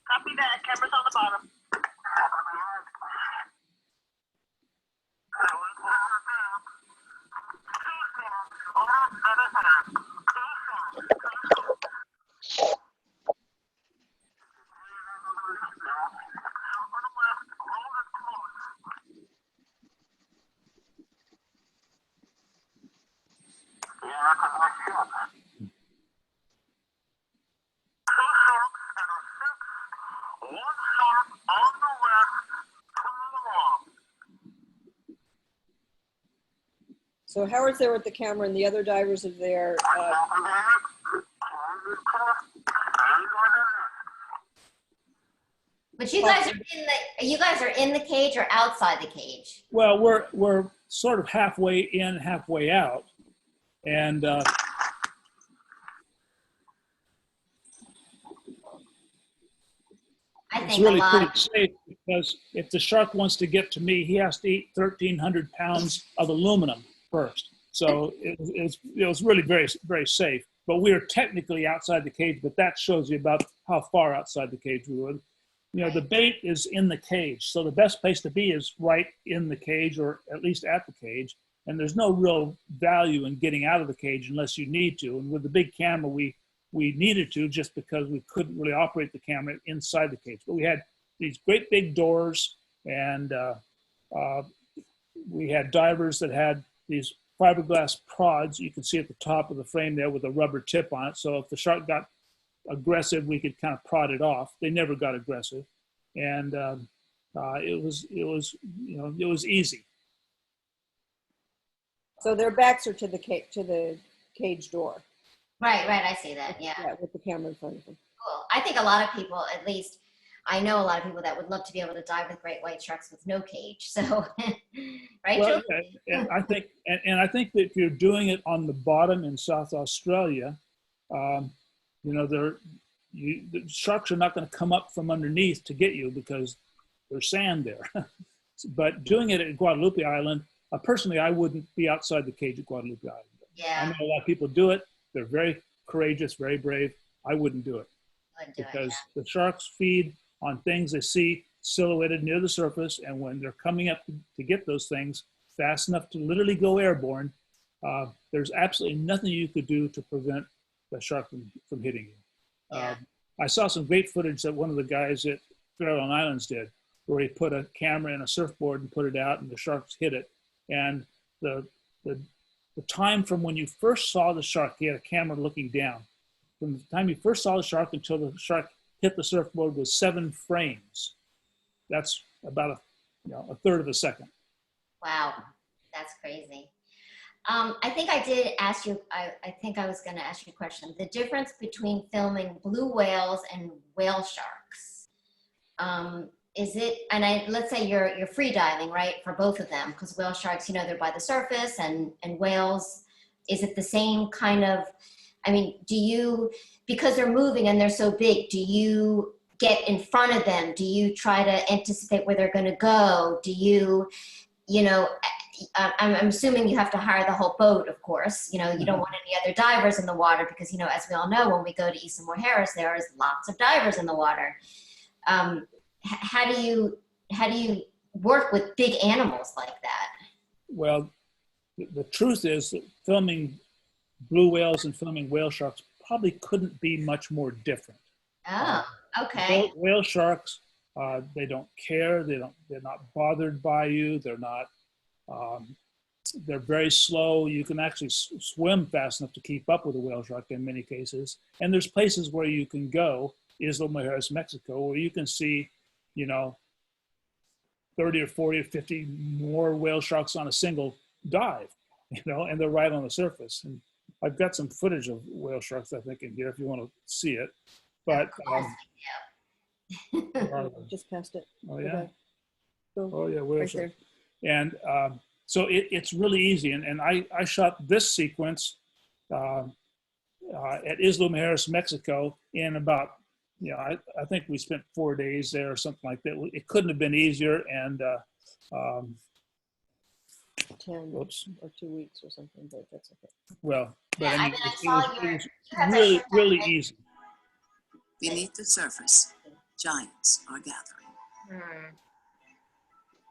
Copy that. Camera's on the bottom. So Howard's there with the camera and the other divers are there. But you guys are in the cage or outside the cage? Well, we're sort of halfway in, halfway out, and I it's think really a lot. pretty safe because if the shark wants to get to me, he has to eat 1,300 pounds of aluminum first. So it was really very, very safe. But we are technically outside the cage, but that shows you about how far outside the cage we were. You know, the bait is in the cage. So the best place to be is right in the cage, or at least at the cage. And there's no real value in getting out of the cage unless you need to. And with the big camera, we needed to just because we couldn't really operate the camera inside the cage. But we had these great big doors, and we had divers that had these fiberglass prods you can see at the top of the frame there with a rubber tip on it. So if the shark got aggressive, we could kind of prod it off. They never got aggressive, and it was easy. So their backs are to the cage door. Right, I see that, yeah. Yeah, with the camera in front of them. Cool. I think a lot of people, at least I know a lot of people that would love to be able to dive with great white sharks with no cage. So, right, Well, Joe? and I think that if you're doing it on the bottom in South Australia, the sharks are not going to come up from underneath to get you because there's sand there. But doing it at Guadalupe Island, personally, I wouldn't be outside the cage at Guadalupe Island. Yeah. I know a lot of people do it. They're very courageous, very brave. I wouldn't do it because the sharks feed on things they see silhouetted near the surface, and when they're coming up to get those things fast enough to literally go airborne, there's absolutely nothing you could do to prevent the shark from hitting you. Yeah. I saw some great footage that one of the guys at Farallon Islands did, where he put a camera in a surfboard and put it out, and the sharks hit it. And the time from when you first saw the shark, he had a camera looking down. From the time you first saw the shark until the shark hit the surfboard was 7 frames. That's about a third of a second. Wow, that's crazy. I think I did ask you, I think I was gonna ask you a question. The difference between filming blue whales and whale sharks. Is it, and let's say you're free diving, right, for both of them, because whale sharks, they're by the surface, and whales, is it the same kind of, do you, because they're moving and they're so big, do you get in front of them? Do you try to anticipate where they're gonna go? Do you, I'm assuming you have to hire the whole boat, of course. You don't want any other divers in the water because, as we all know, when we go to East and Moore Harris, there is lots of divers in the water. How do you work with big animals like that? Well, the truth is that filming blue whales and filming whale sharks probably couldn't be much more different. Oh, okay. Whale sharks, they don't care. They're not bothered by you. They're very slow. You can actually swim fast enough to keep up with a whale shark in many cases. And there's places where you can go, Isla Mujeres, Mexico, where you can see, 30 or 40 or 50 more whale sharks on a single dive, and they're right on the surface. And I've got some footage of whale sharks, I think, in here if you want to see it. But Just passed it. oh yeah, Okay. Go oh yeah, whale right sharks. there. And so it's really easy. And I shot this sequence at Isla Mujeres, Mexico, in about, I think we spent 4 days there or something like that. It couldn't have been easier. And 10 whoops. or 2 weeks or something, but that's okay. Well, but Yeah, I mean, I saw it you was have that really, shirt on, really right? easy. Beneath the surface, giants are gathering. Hmm.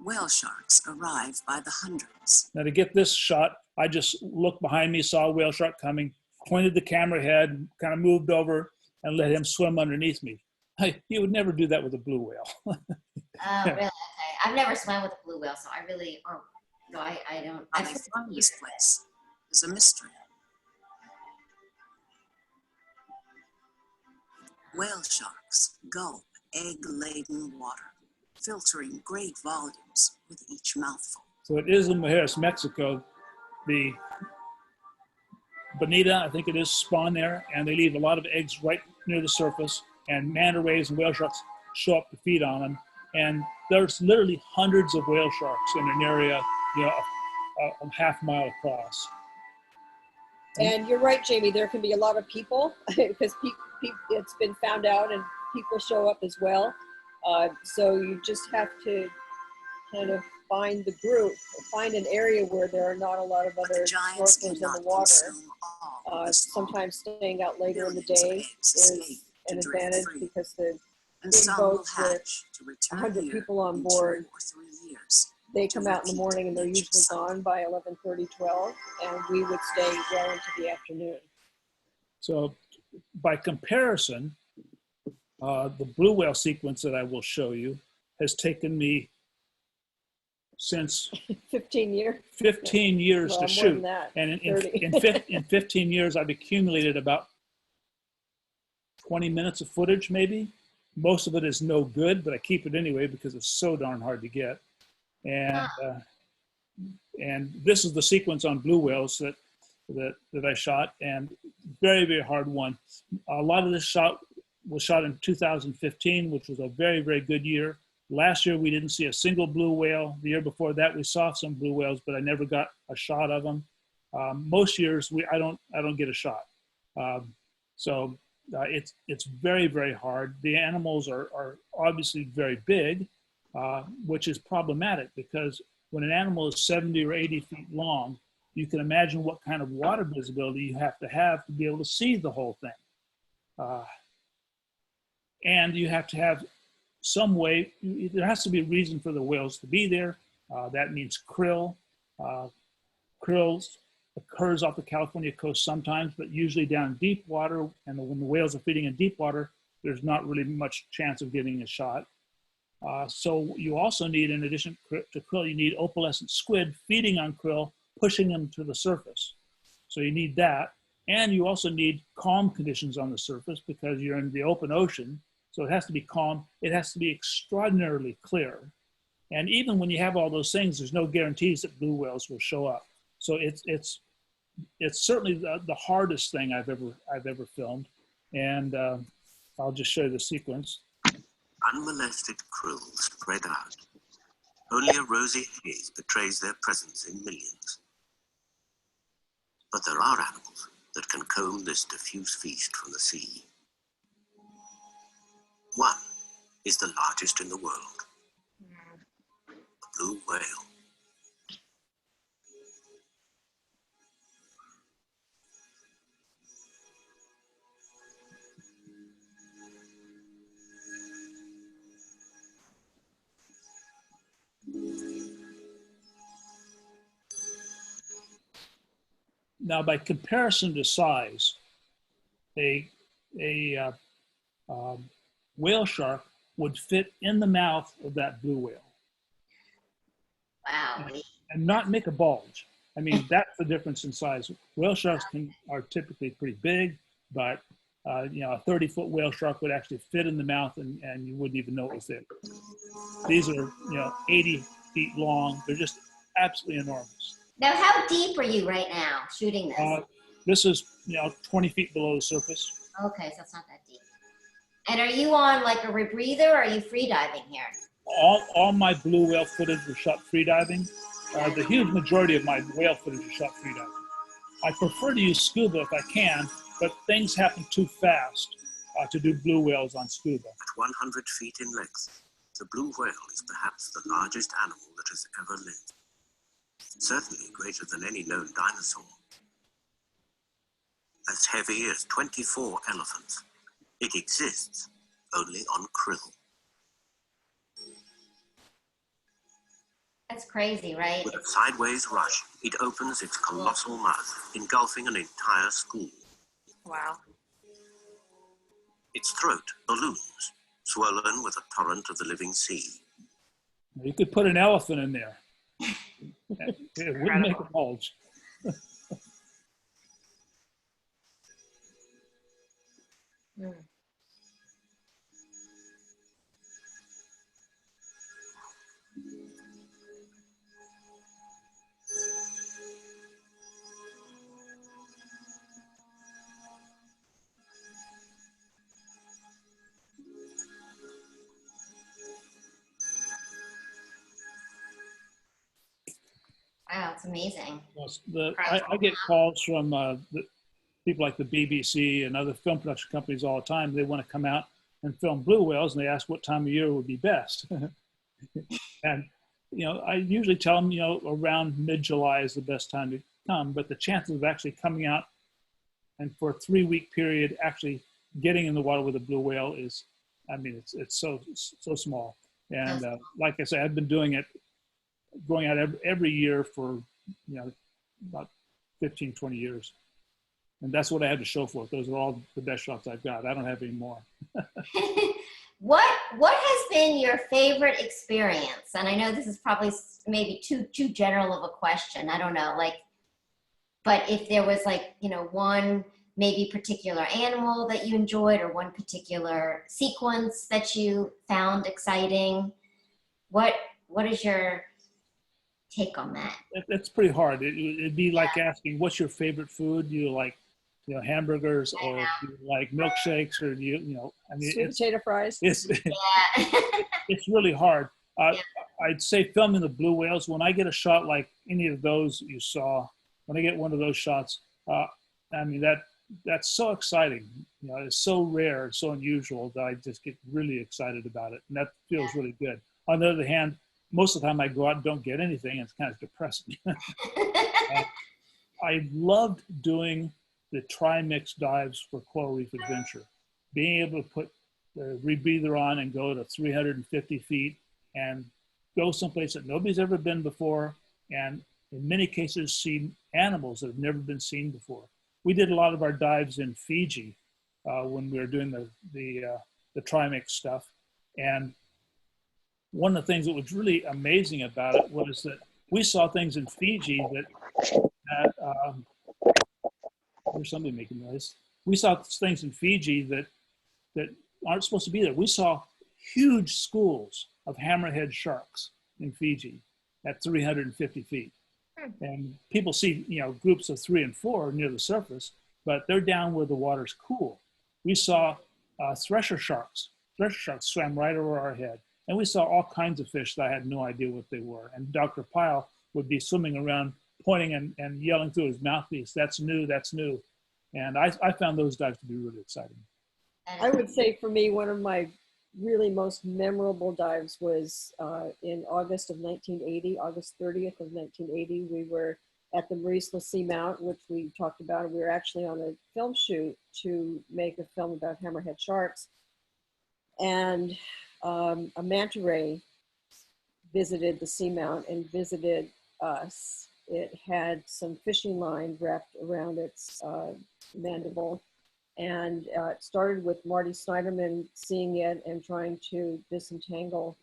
Whale sharks arrive by the hundreds. Now to get this shot, I just looked behind me, saw a whale shark coming, pointed the camera head, kind of moved over and let him swim underneath me. You would never do that with a blue whale. Oh, really? Okay. I've never swam with a blue whale, so I really, no, I don't. How they find this place is a mystery. Whale sharks gulp egg-laden water, filtering great volumes with each mouthful. So at Isla Mujeres, Mexico, the bonita, I think it is, spawn there, and they leave a lot of eggs right near the surface, and manta rays and whale sharks show up to feed on them. And there's literally hundreds of whale sharks in an area, a half mile across. And you're right, Jamie, there can be a lot of people because it's been found out and people show up as well. So you just have to kind of find the group, find an area where there are not a lot of other snorkelers in the water. Sometimes staying out later in the day is an advantage because the big boats with 100 people on board, they come out in the morning and they're usually gone by 11:30, 12, and we would stay well into the afternoon. So by comparison, the blue whale sequence that I will show you has taken me since 15 years. 15 years Well, to more shoot. than that, And 30. in 15 years, I've accumulated about 20 minutes of footage, maybe. Most of it is no good, but I keep it anyway because it's so darn hard to get. And this is the sequence on blue whales that I shot, and very, very hard one. A lot of this shot was shot in 2015, which was a very, very good year. Last year, we didn't see a single blue whale. The year before that, we saw some blue whales, but I never got a shot of them. Most years, I don't get a shot. It's very, very hard. The animals are obviously very big, which is problematic because when an animal is 70 or 80 feet long, you can imagine what kind of water visibility you have to be able to see the whole thing. And you have to have some way, there has to be a reason for the whales to be there. That means krill. Krill occurs off the California coast sometimes, but usually down in deep water. And when the whales are feeding in deep water, there's not really much chance of getting a shot. So you also need, in addition to krill, you need opalescent squid feeding on krill, pushing them to the surface. So you need that. And you also need calm conditions on the surface because you're in the open ocean. So it has to be calm. It has to be extraordinarily clear. And even when you have all those things, there's no guarantees that blue whales will show up. So it's certainly the hardest thing I've ever filmed. And I'll just show you the sequence. Unmolested krill spread out. Only a rosy haze betrays their presence in millions. But there are animals that can comb this diffuse feast from the sea. One is the largest in the world, a blue whale. Now, by comparison to size, a whale shark would fit in the mouth of that blue whale. Wow. And not make a bulge. I mean, that's the difference in size. Whale sharks are typically pretty big, but you know, a 30-foot whale shark would actually fit in the mouth, and you wouldn't even know it was there. These are, you know, 80 feet long. They're just absolutely enormous. Now, how deep are you right now shooting this? This is, you know, 20 feet below the surface. Okay, so it's not that deep. And are you on like a rebreather, or are you free diving here? All my blue whale footage was shot free diving. The huge majority of my whale footage was shot free diving. I prefer to use scuba if I can, but things happen too fast to do blue whales on scuba. At 100 feet in length, the blue whale is perhaps the largest animal that has ever lived. Certainly greater than any known dinosaur. As heavy as 24 elephants, it exists only on krill. That's crazy, right? With a sideways rush, it opens its colossal mouth, engulfing an entire school. Wow. Its throat balloons, swollen with a torrent of the living sea. You could put an elephant in there. It wouldn't make a bulge. Wow, it's amazing. I get calls from people like the BBC and other film production companies all the time. They want to come out and film blue whales, and they ask what time of year would be best. And, you know, I usually tell them, you know, around mid-July is the best time to come, but the chances of actually coming out and for a 3-week period actually getting in the water with a blue whale is, I mean, it's so small. And like I say, I've been doing it, going out every year for, you know, about 15, 20 years. And that's what I had to show for it. Those are all the best shots I've got. I don't have any more. What has been your favorite experience? And I know this is probably maybe too general of a question. I don't know, like, but if there was like, you know, one maybe particular animal that you enjoyed, or one particular sequence that you found exciting, what is your take on that? That's pretty hard. It'd be like asking, what's your favorite food? You like, you know, hamburgers, or you like milkshakes, or you know, I mean, Sweet potato fries. It's really hard. I'd say filming the blue whales, when I get a shot like any of those you saw, when I get one of those shots, I mean, that's so exciting. You know, it's so rare, it's so unusual that I just get really excited about it. And that feels really good. On the other hand, most of the time I go out and don't get anything, and it's kind of depressing. I loved doing the tri-mix dives for Coral Reef Adventure. Being able to put the rebreather on and go to 350 feet and go someplace that nobody's ever been before, and in many cases see animals that have never been seen before. We did a lot of our dives in Fiji when we were doing the tri-mix stuff. And one of the things that was really amazing about it was that we saw things in Fiji that there's somebody making noise. We saw things in Fiji that aren't supposed to be there. We saw huge schools of hammerhead sharks in Fiji at 350 feet. And people see, you know, groups of 3 and 4 near the surface, but they're down where the water's cool. We saw thresher sharks. Thresher sharks swam right over our head. And we saw all kinds of fish that I had no idea what they were. And Dr. Pyle would be swimming around, pointing and yelling through his mouthpiece, "That's new, that's new." And I found those dives to be really exciting. I would say for me, one of my really most memorable dives was in August of 1980, August 30th of 1980. We were at the Maurice-La Seamount, which we talked about, and we were actually on a film shoot to make a film about hammerhead sharks. And a manta ray visited the seamount and visited us. it had some fishing line wrapped around its mandible. And it started with Marty Snyderman seeing it and trying to disentangle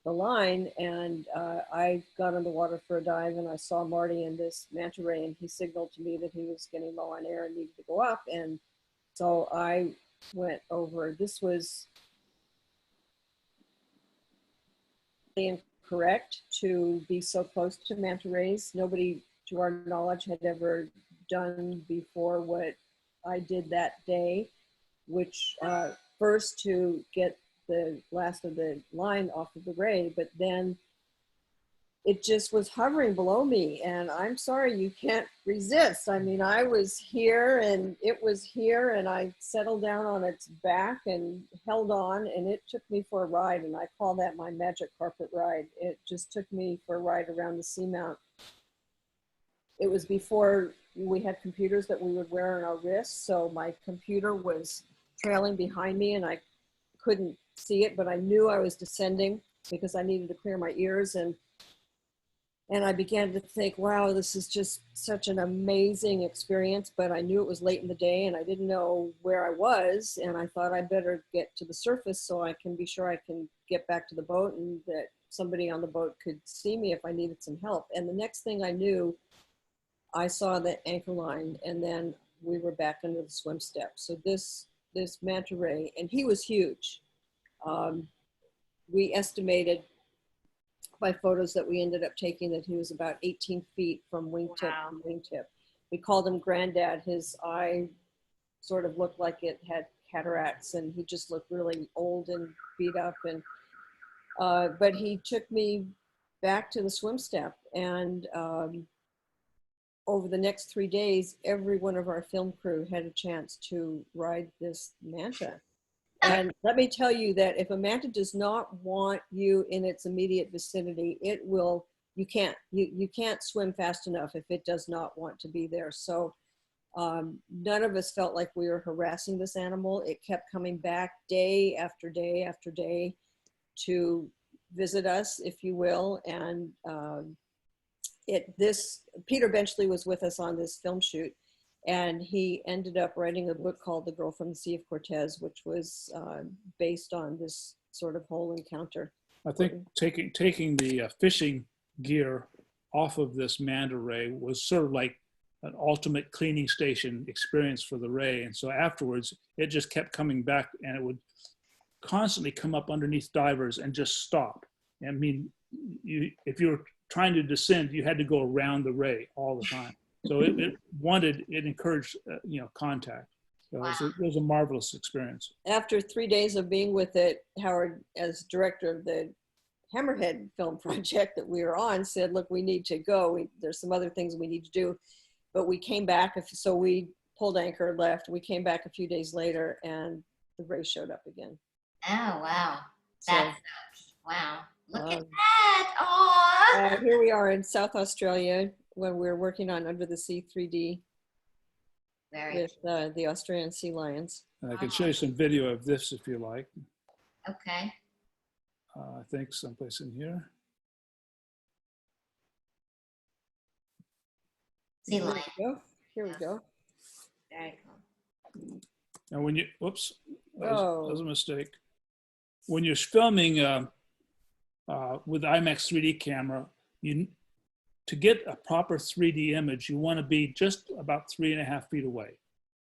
the line. And I got in the water for a dive, and I saw Marty in this manta ray, and he signaled to me that he was getting low on air and needed to go up. And so I went over. This was incorrect to be so close to manta rays. Nobody, to our knowledge, had ever done before what I did that day, which first to get the last of the line off of the ray, but then it just was hovering below me, and I'm sorry, you can't resist. I mean, I was here and it was here, and I settled down on its back and held on, and it took me for a ride, and I call that my magic carpet ride. It just took me for a ride around the seamount. It was before we had computers that we would wear on our wrists, so my computer was trailing behind me, and I couldn't see it, but I knew I was descending because I needed to clear my ears, and I began to think, wow, this is just such an amazing experience, but I knew it was late in the day and I didn't know where I was, and I thought I'd better get to the surface so I can be sure I can get back to the boat and that somebody on the boat could see me if I needed some help. And the next thing I knew, I saw the anchor line, and then we were back under the swim step. So this manta ray, and he was huge. We estimated by photos that we ended up taking that he was about 18 feet from wingtip to wingtip. We called him Granddad. His eye sort of looked like it had cataracts, and he just looked really old and beat up. And but he took me back to the swim step, and over the next 3 days, every one of our film crew had a chance to ride this manta. And let me tell you that if a manta does not want you in its immediate vicinity, it will, you can't swim fast enough if it does not want to be there. So none of us felt like we were harassing this animal. It kept coming back day after day after day to visit us, if you will. And Peter Benchley was with us on this film shoot, and he ended up writing a book called The Girl from the Sea of Cortez, which was based on this sort of whole encounter. I think taking the fishing gear off of this manta ray was sort of like an ultimate cleaning station experience for the ray. And so afterwards, it just kept coming back, and it would constantly come up underneath divers and just stop. I mean, if you were trying to descend, you had to go around the ray all the time. So it encouraged, contact. So it was a marvelous experience. After 3 days of being with it, Howard, as director of the Hammerhead film project that we were on, said, look, we need to go. There's some other things we need to do. But we came back, so we pulled anchor, left. We came back a few days later, and the ray showed up again. Oh, wow. Wow. Look at that. Aww. Here we are in South Australia when we're working on Under the Sea 3D with the Australian sea lions. And I can show you some video of this if you like. Okay. I think someplace in here. Sea lion. Here we go. Very cool. And when you, whoops, that was a mistake. When you're filming with IMAX 3D camera, to get a proper 3D image, you want to be just about 3.5 feet away.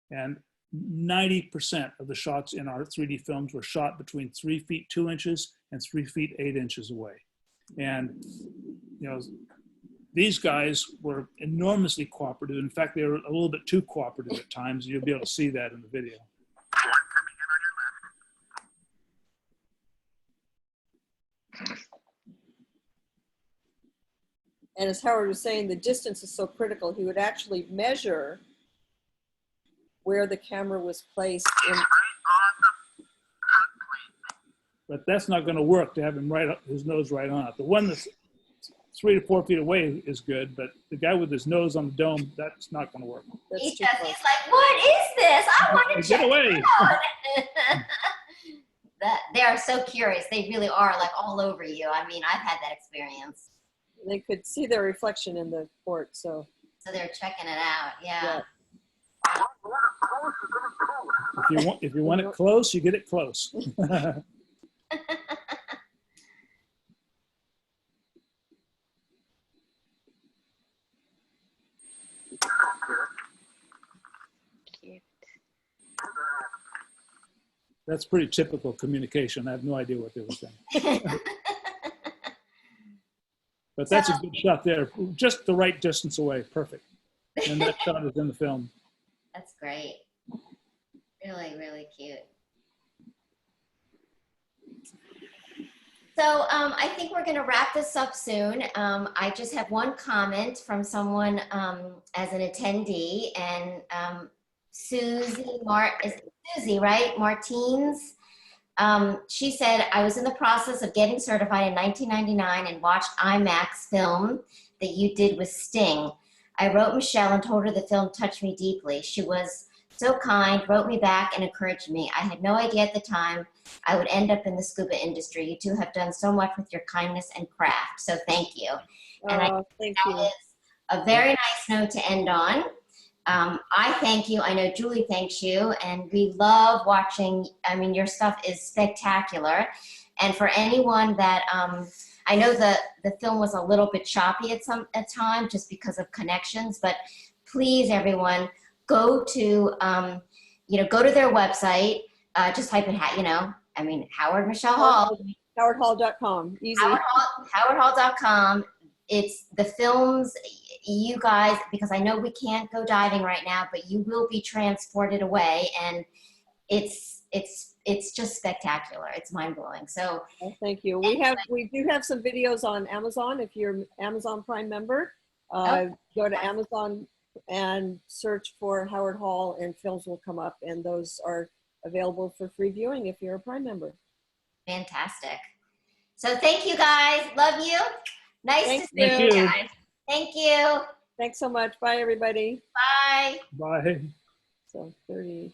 And 90% of the shots in our 3D films were shot between 3 feet 2 inches and 3 feet 8 inches away. And these guys were enormously cooperative. In fact, they were a little bit too cooperative at times. You'll be able to see that in the video. And as Howard was saying, the distance is so critical. He would actually measure where the camera was placed. But that's not going to work to have him his nose right on it. The one that's 3 to 4 feet away is good, but the guy with his nose on the dome, that's not going to work. He's like, what is this? I want to check it out. They are so curious. They really are like all over you. I mean, I've had that experience. They could see their reflection in the port, so. So they're checking it out. Yeah. If you want it close, you get it close. Cute. That's pretty typical communication. I have no idea what they were saying. But that's a good shot there. Just the right distance away. Perfect. And that shot is in the film. That's great. Really, really cute. So I think we're going to wrap this up soon. I just have one comment from someone as an attendee, and Susie, right? Martins. She said, I was in the process of getting certified in 1999 and watched IMAX film that you did with Sting. I wrote Michelle and told her the film touched me deeply. She was so kind, wrote me back and encouraged me. I had no idea at the time I would end up in the scuba industry. You two have done so much with your kindness and craft. So thank you. And I think that is a very nice note to end on. I thank you. I know Julie thanks you, and we love watching. I mean, your stuff is spectacular. And for anyone that, I know the film was a little bit choppy at time just because of connections, but please, everyone, go to, go to their website. Just type in, Howard Michele Hall. HowardHall.com. Easy. HowardHall.com. It's the films, you guys, because I know we can't go diving right now, but you will be transported away, and it's just spectacular. It's mind blowing. So thank you. We do have some videos on Amazon. If you're an Amazon Prime member, go to Amazon and search for Howard Hall, and films will come up, and those are available for free viewing if you're a Prime member. Fantastic. So thank you guys. Love you. Nice to see you guys. Thank you. Thanks so much. Bye, everybody. Bye. Bye. So 30.